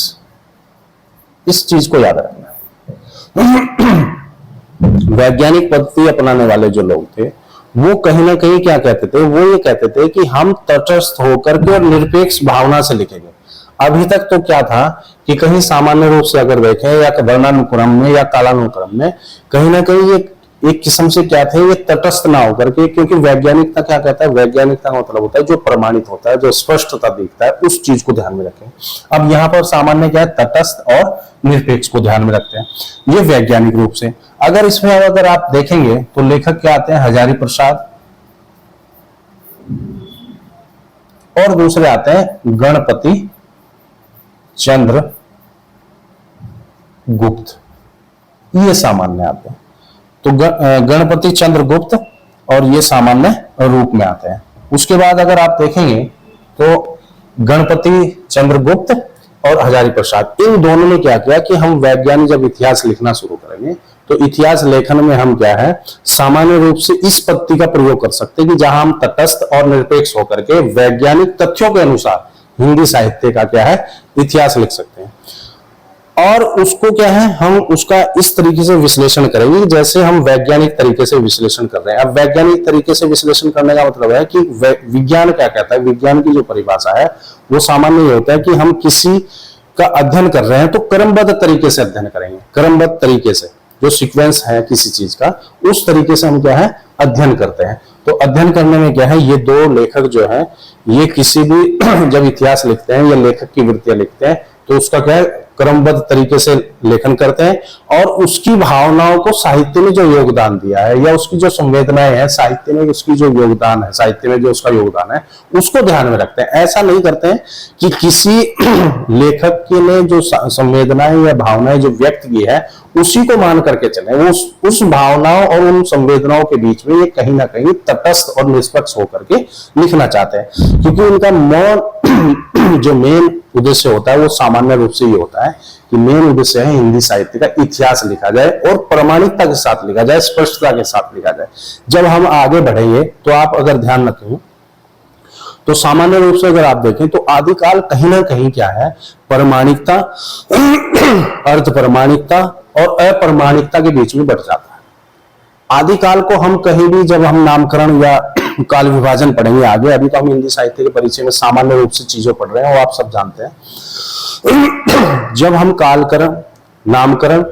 S1: इस चीज को याद रखना है। वैज्ञानिक पद्धति अपनाने वाले जो लोग थे वो कहीं ना कहीं क्या कहते थे? वो ये कहते थे कि हम तटस्थ होकर के और निरपेक्ष भावना से लिखेंगे। अभी तक तो क्या था कि कहीं सामान्य रूप से अगर देखें या वर्णानुक्रम में या कालानुक्रम में कहीं ना कहीं एक किस्म से क्या थे, ये तटस्थ ना होकर के, क्योंकि वैज्ञानिकता क्या कहता है? वैज्ञानिकता का मतलब होता है जो प्रमाणित होता है, जो स्पष्टता दिखता है, उस चीज को ध्यान में रखें। अब यहाँ पर सामान्य क्या है? तटस्थ और निरपेक्ष को ध्यान में रखते हैं, ये वैज्ञानिक रूप से। अगर इसमें अगर आप देखेंगे तो लेखक क्या आते हैं? हजारी प्रसाद, और दूसरे आते हैं गणपति चंद्र गुप्त, ये सामान्य आते हैं। तो गणपति चंद्र गुप्त और ये सामान्य रूप में आते हैं। उसके बाद अगर आप देखेंगे तो गणपति चंद्र गुप्त और हजारी प्रसाद, इन दोनों ने क्या किया कि हम वैज्ञानिक जब इतिहास लिखना शुरू करेंगे तो इतिहास लेखन में हम क्या है सामान्य रूप से इस पद्धति का प्रयोग कर सकते हैं कि जहां हम तटस्थ और निरपेक्ष होकर के वैज्ञानिक तथ्यों के अनुसार हिंदी साहित्य का क्या है इतिहास लिख सकते हैं। और उसको क्या है हम उसका इस तरीके से विश्लेषण करेंगे जैसे हम वैज्ञानिक तरीके से विश्लेषण कर रहे हैं। अब वैज्ञानिक तरीके से विश्लेषण करने का मतलब है कि विज्ञान क्या कहता है, विज्ञान की जो परिभाषा है वो सामान्य ये होता है कि हम किसी का अध्ययन कर रहे हैं तो क्रमबद्ध तरीके से अध्ययन करेंगे। क्रमबद्ध तरीके से जो सीक्वेंस है किसी चीज का उस तरीके से हम क्या है अध्ययन करते हैं। तो अध्ययन करने में क्या है ये दो लेखक जो है ये किसी भी जब इतिहास लिखते हैं या लेखक की वृत्तियां लिखते हैं तो उसका क्या है क्रमबद्ध तरीके से लेखन करते हैं और उसकी भावनाओं को साहित्य में जो योगदान दिया है या उसकी जो संवेदनाएं हैं साहित्य में उसकी जो योगदान है साहित्य में जो उसका योगदान है उसको ध्यान में रखते हैं। ऐसा नहीं करते हैं कि किसी लेखक ने जो संवेदनाएं या भावनाएं जो व्यक्त की है उसी को मान करके चले। वो उस भावनाओं और उन संवेदनाओं के बीच में ये कहीं ना कहीं तटस्थ और निष्पक्ष होकर के लिखना चाहते हैं, क्योंकि उनका मौन जो मेन उद्देश्य होता है वो सामान्य रूप से ये होता है कि मेन उद्देश्य है हिंदी साहित्य का इतिहास लिखा जाए और प्रामाणिकता के साथ लिखा जाए, स्पष्टता के साथ लिखा जाए। जब हम आगे बढ़ेंगे तो आप अगर ध्यान रखें तो सामान्य रूप से अगर आप देखें तो आदिकाल कहीं ना कहीं क्या है प्रमाणिकता अर्ध प्रमाणिकता और अप्रमाणिकता के बीच में बढ़ जाता है। आदिकाल को हम कहीं भी जब हम नामकरण या काल विभाजन पढ़ेंगे आगे, अभी तो हम हिंदी साहित्य के परिचय में सामान्य रूप से चीजें पढ़ रहे हैं वो आप सब जानते हैं। जब हम कालकरण नामकरण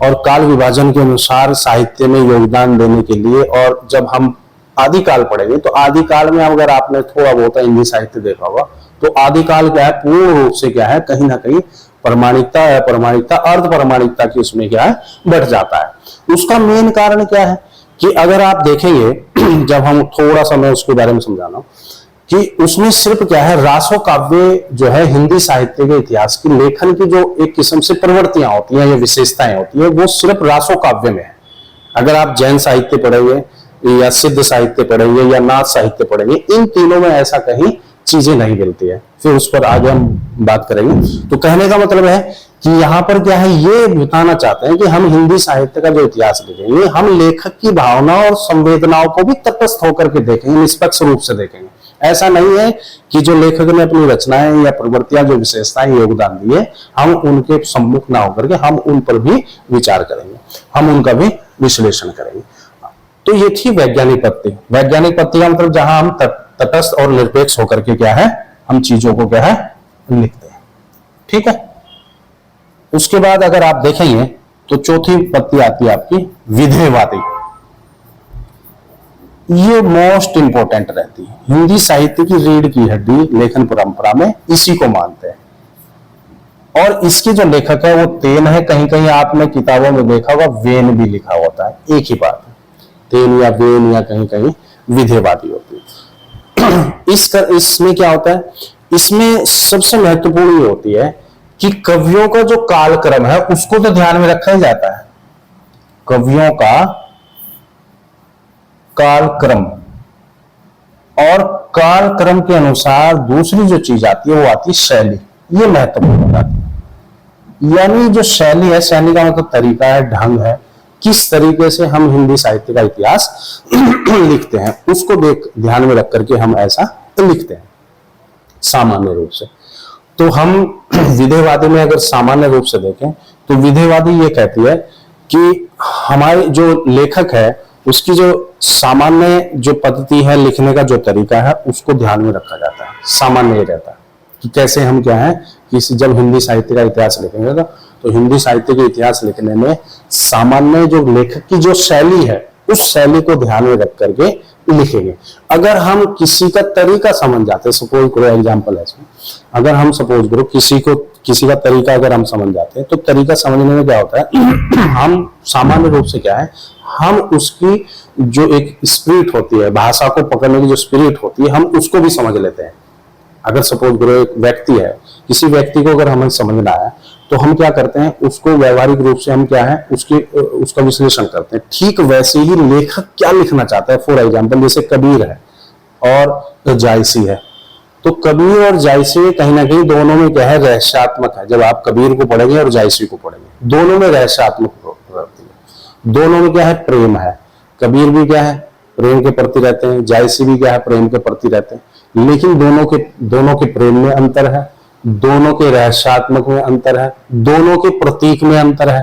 S1: और काल विभाजन के अनुसार साहित्य में योगदान देने के लिए और जब हम आदिकाल पढ़ेंगे तो आदिकाल में अगर आपने थोड़ा बहुत हिंदी साहित्य देखा होगा तो आदिकाल क्या है पूर्ण रूप से क्या है कहीं ना कहीं प्रमाणिकता अप्रमाणिकता अर्ध प्रमाणिकता की उसमें क्या है बढ़ जाता है। उसका मेन कारण क्या है कि अगर आप देखेंगे जब हम थोड़ा सा मैं उसके बारे में समझाना कि उसमें सिर्फ क्या है, रासो काव्य जो है हिंदी साहित्य के इतिहास की लेखन की जो एक किस्म से प्रवृत्तियां होती हैं या विशेषताएं होती है, वो सिर्फ रासो काव्य में है। अगर आप जैन साहित्य पढ़ेंगे या सिद्ध साहित्य पढ़ेंगे या नाथ साहित्य पढ़ेंगे, इन तीनों में ऐसा कहीं चीजें नहीं मिलती है। फिर उस पर आगे हम बात करेंगे। तो कहने का मतलब है कि यहाँ पर क्या है, ये बताना चाहते हैं कि हम हिंदी साहित्य का जो इतिहास लिखेंगे, हम लेखक की भावना और संवेदनाओं को भी तटस्थ होकर के देखेंगे, निष्पक्ष रूप से देखेंगे। ऐसा नहीं है कि जो लेखक ने अपनी रचनाएं या प्रवृत्तियां, जो विशेषताएं योगदान दिए, हम उनके सम्मुख ना होकर के हम उन पर भी विचार करेंगे, हम उनका भी विश्लेषण करेंगे। तो ये थी वैज्ञानिक पत्ती। वैज्ञानिक पत्ती का मतलब जहां हम तटस्थ और निरपेक्ष होकर के क्या है, हम चीजों को क्या है, लिखते हैं। ठीक है। उसके बाद अगर आप देखेंगे तो चौथी पत्ती आती है आपकी विधेयवादी। ये मोस्ट इंपोर्टेंट रहती है, हिंदी साहित्य की रीढ़ की हड्डी लेखन परंपरा में इसी को मानते हैं। और इसके जो लेखक है वो तेन है। कहीं कहीं आपने किताबों में देखा होगा वेन भी लिखा होता है, एक ही बात है, तेन या वेन, या कहीं कहीं विधेयवादी होती है। इसमें क्या होता है, इसमें सबसे महत्वपूर्ण ये होती है कि कवियों का जो कालक्रम है उसको तो ध्यान में रखा ही जाता है। कवियों का कालक्रम, और कालक्रम के अनुसार दूसरी जो चीज आती है वो आती है शैली। ये महत्वपूर्ण हो जाती है। यानी जो शैली है, शैली का मतलब तरीका है, ढंग है, किस तरीके से हम हिंदी साहित्य का इतिहास लिखते हैं, उसको ध्यान में रख करके हम ऐसा लिखते हैं सामान्य रूप से। तो हम विधेयवादी में अगर सामान्य रूप से देखें तो विधेयवादी ये कहती है कि हमारे जो लेखक है उसकी जो सामान्य जो पद्धति है, लिखने का जो तरीका है, उसको ध्यान में रखा जाता है। सामान्य ये रहता है कि कैसे हम क्या है कि जब हिंदी साहित्य का इतिहास लिखेंगे तो हिंदी साहित्य के इतिहास लिखने में सामान्य जो लेखक की जो शैली है, उस शैली को ध्यान में रख करके लिखेंगे। अगर हम किसी का तरीका समझ जाते हैं, सपोज करो एग्जांपल है, अगर हम सपोज करो किसी का तरीका अगर हम समझ जाते हैं, तो तरीका समझने में क्या होता है, हम सामान्य रूप से क्या है, हम उसकी जो एक स्पिरिट होती है, भाषा को पकड़ने की जो स्पिरिट होती है, हम उसको भी समझ लेते हैं। अगर सपोज करो एक व्यक्ति है, किसी व्यक्ति को अगर हमें समझना है तो हम क्या करते हैं, उसको व्यवहारिक रूप से हम क्या है उसका विश्लेषण करते हैं। ठीक वैसे ही लेखक क्या लिखना चाहता है। फॉर एग्जाम्पल जैसे कबीर है और जायसी है, तो कबीर और जायसी कहीं ना कहीं दोनों में क्या है, रहस्यात्मक है। जब आप कबीर को पढ़ेंगे और जायसी को पढ़ेंगे, दोनों में रहस्यात्मक प्रवृत्ति है, दोनों में क्या है, प्रेम है। कबीर भी क्या है, प्रेम के प्रति रहते हैं, जायसी भी क्या है, प्रेम के प्रति रहते हैं। लेकिन दोनों के प्रेम में अंतर है, दोनों के रहस्यात्मक में अंतर है, दोनों के प्रतीक में अंतर है।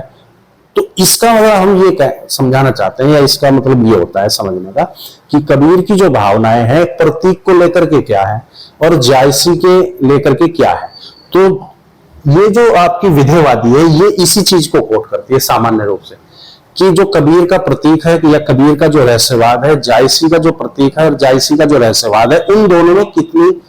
S1: तो इसका मतलब हम ये समझाना चाहते हैं, या इसका मतलब ये होता है समझने का कि कबीर की जो भावनाएं हैं प्रतीक को लेकर के क्या है और जायसी के लेकर के क्या है। तो ये जो आपकी विधेयवादी है, ये इसी चीज को कोट करती है सामान्य रूप से, कि जो कबीर का प्रतीक है या कबीर का जो रहस्यवाद है, जायसी का जो प्रतीक है और जायसी का जो रहस्यवाद है, उन दोनों में कितनी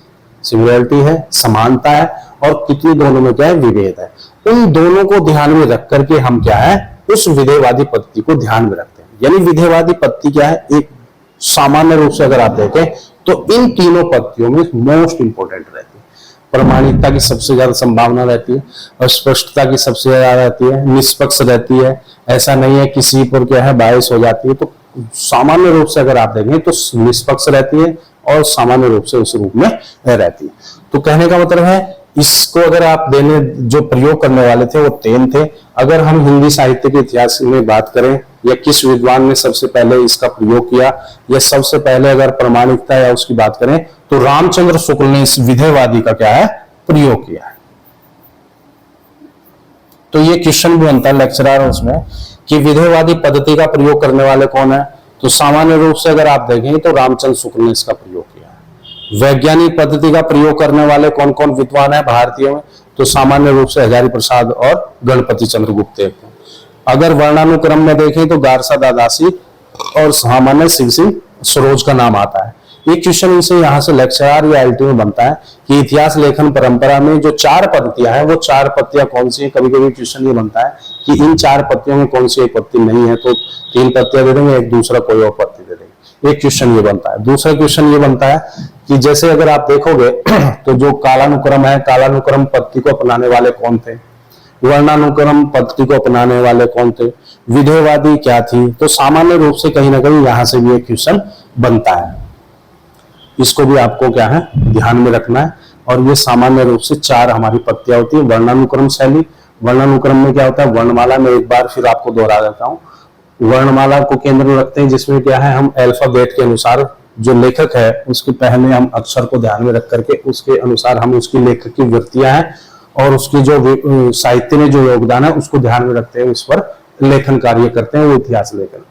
S1: सिमिलरिटी है, समानता है, और कितनी दोनों में क्या है, विभेद है। उन दोनों को ध्यान में रख करके हम क्या है, उस विधेयवादी पद्धति को ध्यान में रखते हैं। यानी विधेयवादी पद्धति क्या है, एक सामान्य रूप से अगर आप देखें तो इन तीनों पद्धतियों में मोस्ट इंपोर्टेंट रहती है। प्रमाणिकता की सबसे ज्यादा संभावना रहती है, अस्पष्टता की सबसे ज्यादा रहती है, निष्पक्ष रहती है, ऐसा नहीं है किसी पर क्या है बायस हो जाती है। तो सामान्य रूप से अगर आप देखें तो निष्पक्ष रहती है और सामान्य रूप से उस रूप में रहती है। तो कहने का मतलब है, इसको अगर आप देने जो प्रयोग करने वाले थे वो तेन थे। अगर हम हिंदी साहित्य के इतिहास में बात करें, या किस विद्वान ने सबसे पहले इसका प्रयोग किया, या सबसे पहले अगर प्रमाणिकता या उसकी बात करें तो रामचंद्र शुक्ल ने इस विधेयवादी का क्या है, प्रयोग किया है। तो ये क्वेश्चन भी बनता है लेक्चरर उसमें कि विधेयवादी पद्धति का प्रयोग करने वाले कौन है। तो सामान्य रूप से अगर आप देखें तो रामचंद्र शुक्ल ने इसका प्रयोग किया है। वैज्ञानिक पद्धति का प्रयोग करने वाले कौन कौन विद्वान है भारतीय में, तो सामान्य रूप से हजारी प्रसाद और गणपति चंद्र गुप्ते। अगर वर्णानुक्रम में देखें तो गारसा दादासी और सामान्य शिव सिंह सरोज का नाम आता है। ये क्वेश्चन इनसे यहाँ से लेक्चरर या एलटी में बनता है कि इतिहास लेखन परंपरा में जो 4 पद्धतियां हैं वो 4 पत्तियां कौन सी है। कभी कभी क्वेश्चन ये बनता है कि इन 4 पत्तियों में कौन सी एक पत्ती नहीं है, तो 3 पत्तियां दे देंगे, एक दूसरा कोई और पत्ती दे देंगे। एक क्वेश्चन ये बनता है। दूसरा क्वेश्चन ये बनता है कि जैसे अगर आप देखोगे तो जो कालानुक्रम है, कालानुक्रम पद्धति को अपनाने वाले कौन थे, वर्णानुक्रम पद्धति को अपनाने वाले कौन थे, विधेयवादी क्या थी। तो सामान्य रूप से कहीं ना कहीं यहां से भी एक क्वेश्चन बनता है, इसको भी आपको क्या है ध्यान में रखना है। और ये सामान्य रूप से 4 हमारी पत्तियां होती है। वर्णानुक्रम शैली, वर्णानुक्रम में क्या होता है, वर्णमाला में एक बार फिर आपको दोहरा देता हूं, वर्णमाला को केंद्र में रखते हैं, जिसमें क्या है हम अल्फाबेट के अनुसार जो लेखक है उसके पहले हम अक्षर को ध्यान में रख करके उसके अनुसार हम उसकी लेखक की वृत्तियां हैं और उसकी जो साहित्य में जो योगदान है उसको ध्यान में रखते हैं, उस पर लेखन कार्य करते हैं, वो इतिहास लेखन।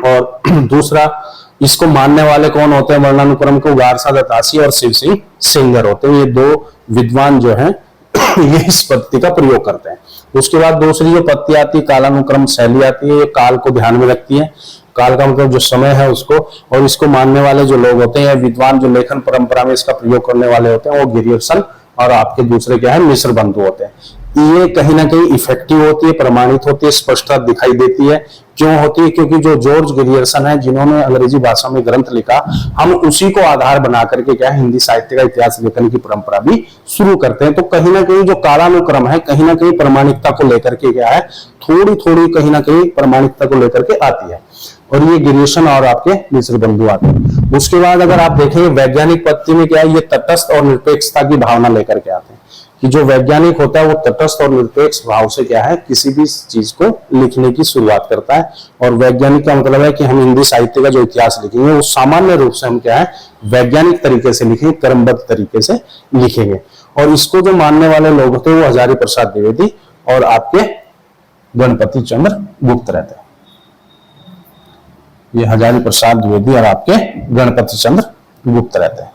S1: और दूसरा, इसको मानने वाले कौन होते हैं, वर्णानुक्रम को गारसा दत्तासी और शिव सिंह सेंगर होते हैं। ये 2 विद्वान जो हैं ये इस पद्धति का प्रयोग करते हैं। उसके बाद दूसरी जो पद्धति आती है कालानुक्रम शैली आती है, ये काल को ध्यान में रखती है, काल का मतलब जो समय है उसको, और इसको मानने वाले जो लोग होते हैं विद्वान जो लेखन परंपरा में इसका प्रयोग करने वाले होते हैं वो गिरियर्सन और आपके दूसरे क्या है मिश्र बंधु होते हैं। ये कहीं ना कहीं इफेक्टिव होती है, प्रमाणित होती है, स्पष्टता दिखाई देती है। क्यों होती है, क्योंकि जो जॉर्ज गिरियर्सन है जिन्होंने अंग्रेजी भाषा में ग्रंथ लिखा, हम उसी को आधार बना करके क्या है हिंदी साहित्य का इतिहास लेखन की परंपरा भी शुरू करते हैं। तो कहीं ना कहीं जो कालानुक्रम है कहीं ना कहीं प्रमाणिकता को लेकर के क्या है थोड़ी थोड़ी कहीं ना कहीं प्रमाणिकता को लेकर के आती है, और ये गिरियर्सन और आपके मिश्र बंधु आते हैं। उसके बाद अगर आप देखेंगे वैज्ञानिक पद्धति में क्या है, ये तटस्थ और निरपेक्षता की भावना लेकर के आते हैं कि जो वैज्ञानिक होता है वो तटस्थ और निरपेक्ष भाव से क्या है किसी भी चीज को लिखने की शुरुआत करता है। और वैज्ञानिक का मतलब है कि हम हिंदी साहित्य का जो इतिहास लिखेंगे वो सामान्य रूप से हम क्या है वैज्ञानिक तरीके से लिखेंगे, क्रमबद्ध तरीके से लिखेंगे। और इसको जो मानने वाले लोग होते हैं वो हजारी प्रसाद द्विवेदी और आपके गणपति चंद्र गुप्त रहते हैं। ये हजारी प्रसाद द्विवेदी और आपके गणपति चंद्र गुप्त रहते हैं।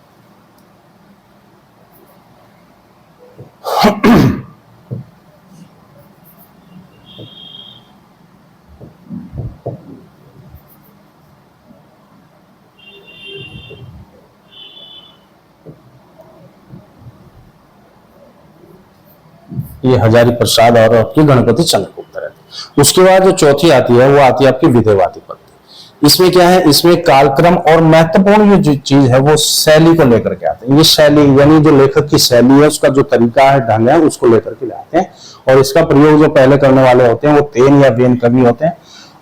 S1: ये हजारी प्रसाद और आपकी गणपति चंद्रगुप्त रहते हैं। उसके बाद जो चौथी आती है वो आती है आपकी विधेयवादी पद्धति। इसमें क्या है, इसमें कालक्रम और महत्वपूर्ण जो चीज है वो शैली को लेकर के आते हैं। ये शैली यानी जो लेखक की शैली है उसका जो तरीका है ढंग है उसको लेकर के लाते हैं। और इसका प्रयोग जो पहले करने वाले होते हैं वो तेन या वेन कवि होते हैं।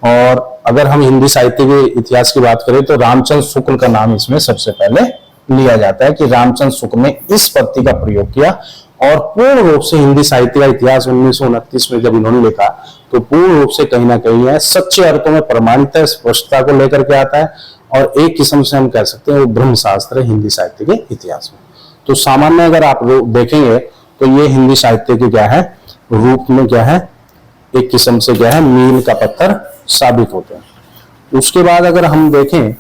S1: और अगर हम हिंदी साहित्य के इतिहास की बात करें तो रामचंद्र शुक्ल का नाम इसमें सबसे पहले लिया जाता है कि रामचंद्र शुक्ल ने इस पद्धति का प्रयोग किया। और पूर्ण रूप से हिंदी साहित्य का इतिहास 1929 में जब इन्होंने लिखा तो पूर्ण रूप से कहीं ना कहीं है सच्चे अर्थों में प्रमाणित है, स्पष्टता को लेकर के आता है। और एक किस्म से हम कह सकते हैं वो ब्रह्म शास्त्र है हिंदी साहित्य के इतिहास में। तो सामान्य अगर आप देखेंगे तो ये हिंदी साहित्य के क्या है रूप में क्या है एक किस्म से क्या है मील का पत्थर साबित होते हैं। उसके बाद अगर हम देखें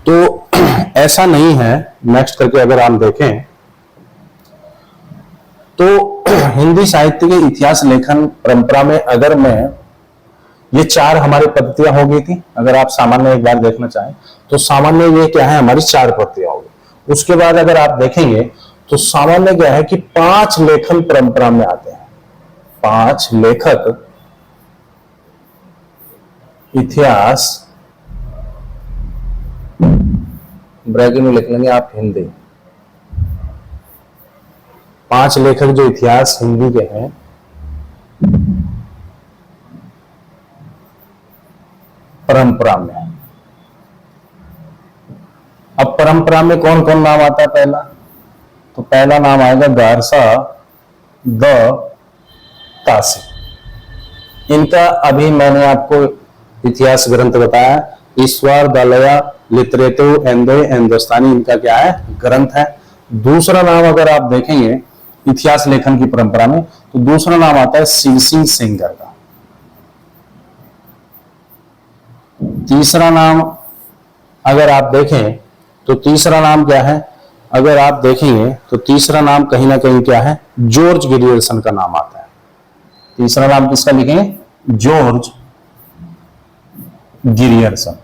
S1: तो ऐसा नहीं है, नेक्स्ट करके अगर हम देखें तो हिंदी साहित्य के इतिहास लेखन परंपरा में अगर मैं ये 4 हमारी पद्धतियां हो गई थी, अगर आप सामान्य एक बार देखना चाहें तो सामान्य ये क्या है हमारी 4 पद्धतियां होगी। उसके बाद अगर आप देखेंगे तो सामान्य क्या है कि 5 लेखन परंपरा में आते हैं। 5 लेखक इतिहास ब्रैकेट में लिख लेंगे आप हिंदी, 5 लेखक जो इतिहास हिंदी के हैं परंपरा में। अब परंपरा में कौन कौन नाम आता है पहला, तो पहला नाम आएगा गारसा दत्तासी। इनका अभी मैंने आपको इतिहास ग्रंथ बताया, ईश्वर दलया लिटरेटो एंडो हिंदुस्तानी इनका क्या है ग्रंथ है। दूसरा नाम अगर आप देखेंगे इतिहास लेखन की परंपरा में तो दूसरा नाम आता है शिव सिंह सेंगर का। तीसरा नाम अगर आप देखें तो तीसरा नाम क्या है, अगर आप देखेंगे तो तीसरा नाम कहीं ना कहीं क्या है जॉर्ज गिरियर्सन का नाम आता है। तीसरा नाम किसका लिखेंगे, जॉर्ज गिरियर्सन।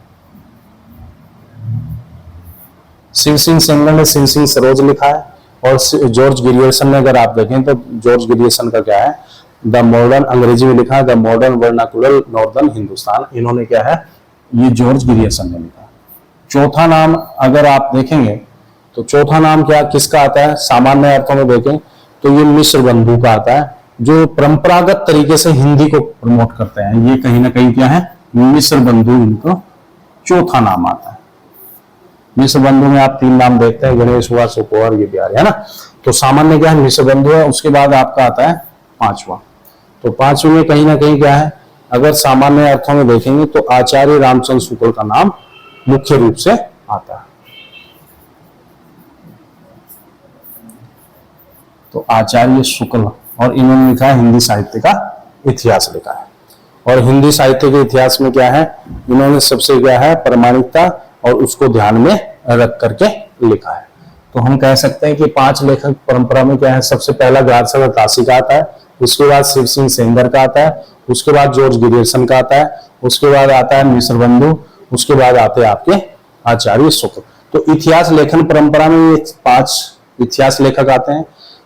S1: शिव सिंह सेंगर ने शिव सिंह सरोज लिखा है और जॉर्ज गिरियर्सन ने अगर आप देखें तो जॉर्ज गिरियर्सन का क्या है द मॉडर्न, अंग्रेजी में लिखा है the modern vernacular northern Hindustan. इन्होंने क्या है ये जॉर्ज गिरियर्सन ने लिखा। चौथा नाम अगर आप देखेंगे तो चौथा नाम क्या किसका आता है, सामान्य अर्थों में देखें तो ये मिश्र बंधु का आता है, जो परंपरागत तरीके से हिंदी को प्रमोट करते हैं। ये कहीं ना कहीं क्या है, मिश्र बंधु इनको चौथा नाम आता है। मिश्र बंधु में आप 3 नाम देखते हैं, गणेश हुआ, सुकुमार, ये बिहारी, है ना। तो सामान्य क्या है, मिश्र बंधु है। उसके बाद आपका आता है 5वां। तो 5वें में कहीं ना कहीं क्या है, अगर सामान्य अर्थों में देखेंगे तो आचार्य रामचंद्र शुक्ल का नाम मुख्य रूप से आता है। तो आचार्य शुक्ल, और इन्होंने लिखा है हिंदी साहित्य का इतिहास लिखा है। और हिंदी साहित्य के इतिहास में क्या है, इन्होंने सबसे क्या है प्रामाणिकता और उसको ध्यान में रख करके लिखा है। तो हम कह सकते हैं कि 5 लेखक परंपरा में क्या है, सबसे पहला ग्रारसन तासी का आता है, उसके बाद शिव सिंह सेंगर का आता है, उसके बाद जॉर्ज गिरियर्सन का आता है, उसके बाद आता है मिश्र बंधु, उसके बाद आते हैं आपके आचार्य शुक्ल। तो इतिहास लेखन परंपरा में ये 5 इतिहास लेखक आते हैं।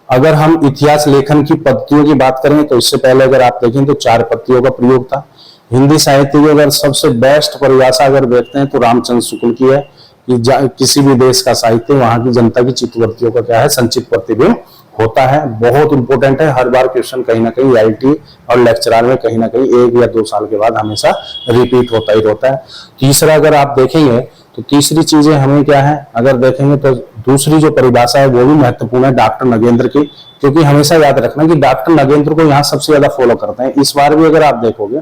S1: अगर हम इतिहास लेखन की पद्धतियों की बात करें तो इससे पहले अगर आप देखें तो 4 पद्धतियों का प्रयोग था। हिंदी साहित्य की अगर सबसे बेस्ट परिभाषा अगर देखते हैं तो रामचंद्र शुक्ल की है कि किसी भी देश का साहित्य वहां की जनता की चित्तवृत्तियों का क्या है, संचित प्रतिबिंब होता है। बहुत इंपॉर्टेंट है, हर बार क्वेश्चन कहीं ना कहीं आईटी और लेक्चरर में कहीं ना कहीं 1 या 2 साल के बाद हमेशा रिपीट होता ही रहता है। तीसरा अगर आप देखेंगे तो तीसरी चीजें हमें क्या है, अगर देखेंगे तो दूसरी जो परिभाषा है वो भी महत्वपूर्ण है डॉक्टर नगेंद्र की, क्योंकि हमेशा याद रखना कि डॉक्टर नगेंद्र को यहाँ सबसे ज्यादा फॉलो करते हैं। इस बार भी अगर आप देखोगे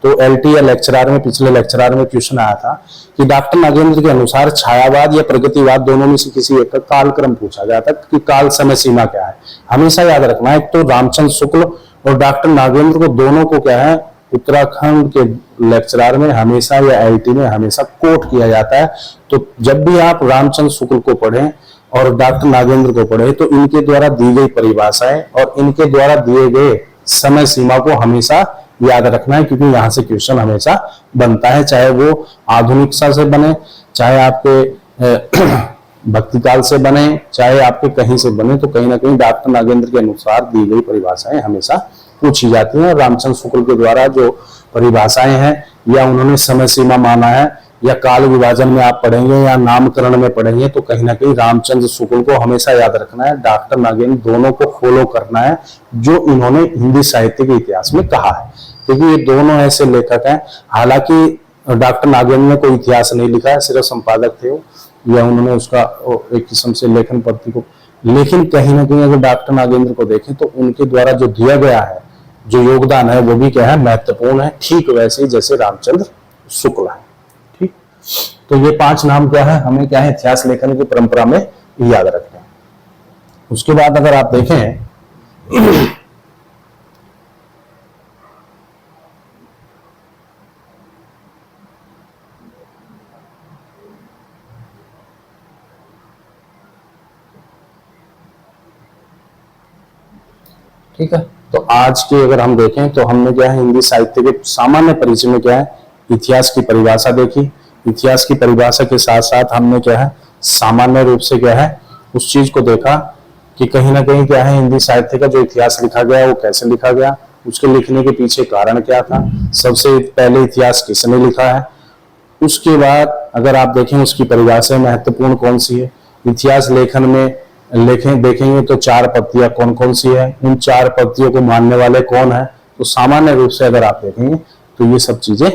S1: तो एलटी या लेक्चरर में, पिछले लेक्चरर में क्वेश्चन आया था कि डॉक्टर नगेंद्र के अनुसार छायावाद या प्रगतिवाद दोनों में से किसी एक का कालक्रम पूछा गया था कि काल समय सीमा क्या है। हमेशा याद रखना है, तो रामचंद्र शुक्ल और डॉक्टर नागेंद्र को दोनों को क्या है उत्तराखंड के लेक्चरर में हमेशा या एलटी में हमेशा कोट किया जाता है। तो जब भी आप रामचंद्र शुक्ल को पढ़ें और डॉक्टर नागेंद्र को पढ़े तो इनके द्वारा दी गई परिभाषाएं और इनके द्वारा दिए गए समय सीमा को हमेशा याद रखना है, क्योंकि यहां से क्वेश्चन हमेशा बनता है, चाहे वो आधुनिकता से बने, चाहे आपके भक्ति काल से बने, चाहे आपके कहीं से बने, तो कहीं ना कहीं डॉक्टर नागेंद्र के अनुसार दी गई परिभाषाएं हमेशा पूछी जाती हैं। और रामचंद्र शुक्ल के द्वारा जो परिभाषाएं हैं या उन्होंने समय सीमा माना है या काल विभाजन में आप पढ़ेंगे या नामकरण में पढ़ेंगे तो कहीं ना कहीं रामचंद्र शुक्ल को हमेशा याद रखना है, डॉक्टर नागेंद्र दोनों को फॉलो करना है जो इन्होंने हिंदी साहित्य के इतिहास में कहा है, क्योंकि ये दोनों ऐसे लेखक हैं। हालांकि डॉक्टर नागेंद्र ने कोई इतिहास नहीं लिखा है, सिर्फ संपादक थे या उन्होंने उसका एक किस्म से लेखन पद्धति को, लेकिन कहीं ना कहीं अगर डॉक्टर नागेंद्र को देखें तो उनके द्वारा जो दिया गया है, जो योगदान है वो भी क्या है महत्वपूर्ण है, ठीक वैसे ही जैसे रामचंद्र शुक्ल है। ठीक, तो ये 5 नाम क्या है हमें क्या है इतिहास लेखन की परंपरा में याद रखना है। उसके बाद अगर आप देखें ठीक है, तो आज के अगर हम देखें तो हमने क्या है हिंदी साहित्य के सामान्य परिचय में क्या है इतिहास की परिभाषा देखी। इतिहास की परिभाषा के साथ साथ हमने क्या है सामान्य रूप से क्या है उस चीज को देखा कि कहीं ना कहीं क्या है हिंदी साहित्य का जो इतिहास लिखा गया वो कैसे लिखा गया, उसके लिखने के पीछे कारण क्या था, सबसे पहले इतिहास किसने लिखा है। उसके बाद अगर आप देखें उसकी परिभाषा महत्वपूर्ण कौन सी है, इतिहास लेखन में देखेंगे तो 4 पद्धतियां कौन कौन सी है, उन 4 पद्धतियों को मानने वाले कौन है। तो सामान्य रूप से अगर आप देखेंगे तो ये सब चीजें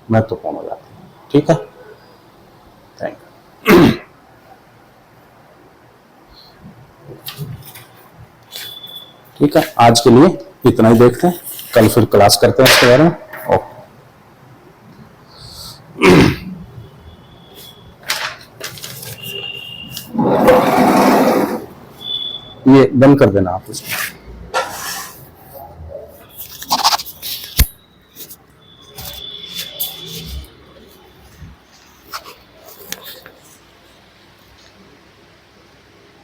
S1: महत्वपूर्ण हो जाती है। ठीक है, थैंक यू। ठीक है, आज के लिए इतना ही देखते हैं, कल फिर क्लास करते हैं इसके बारे में। ओके, ये बंद कर देना आप उसको।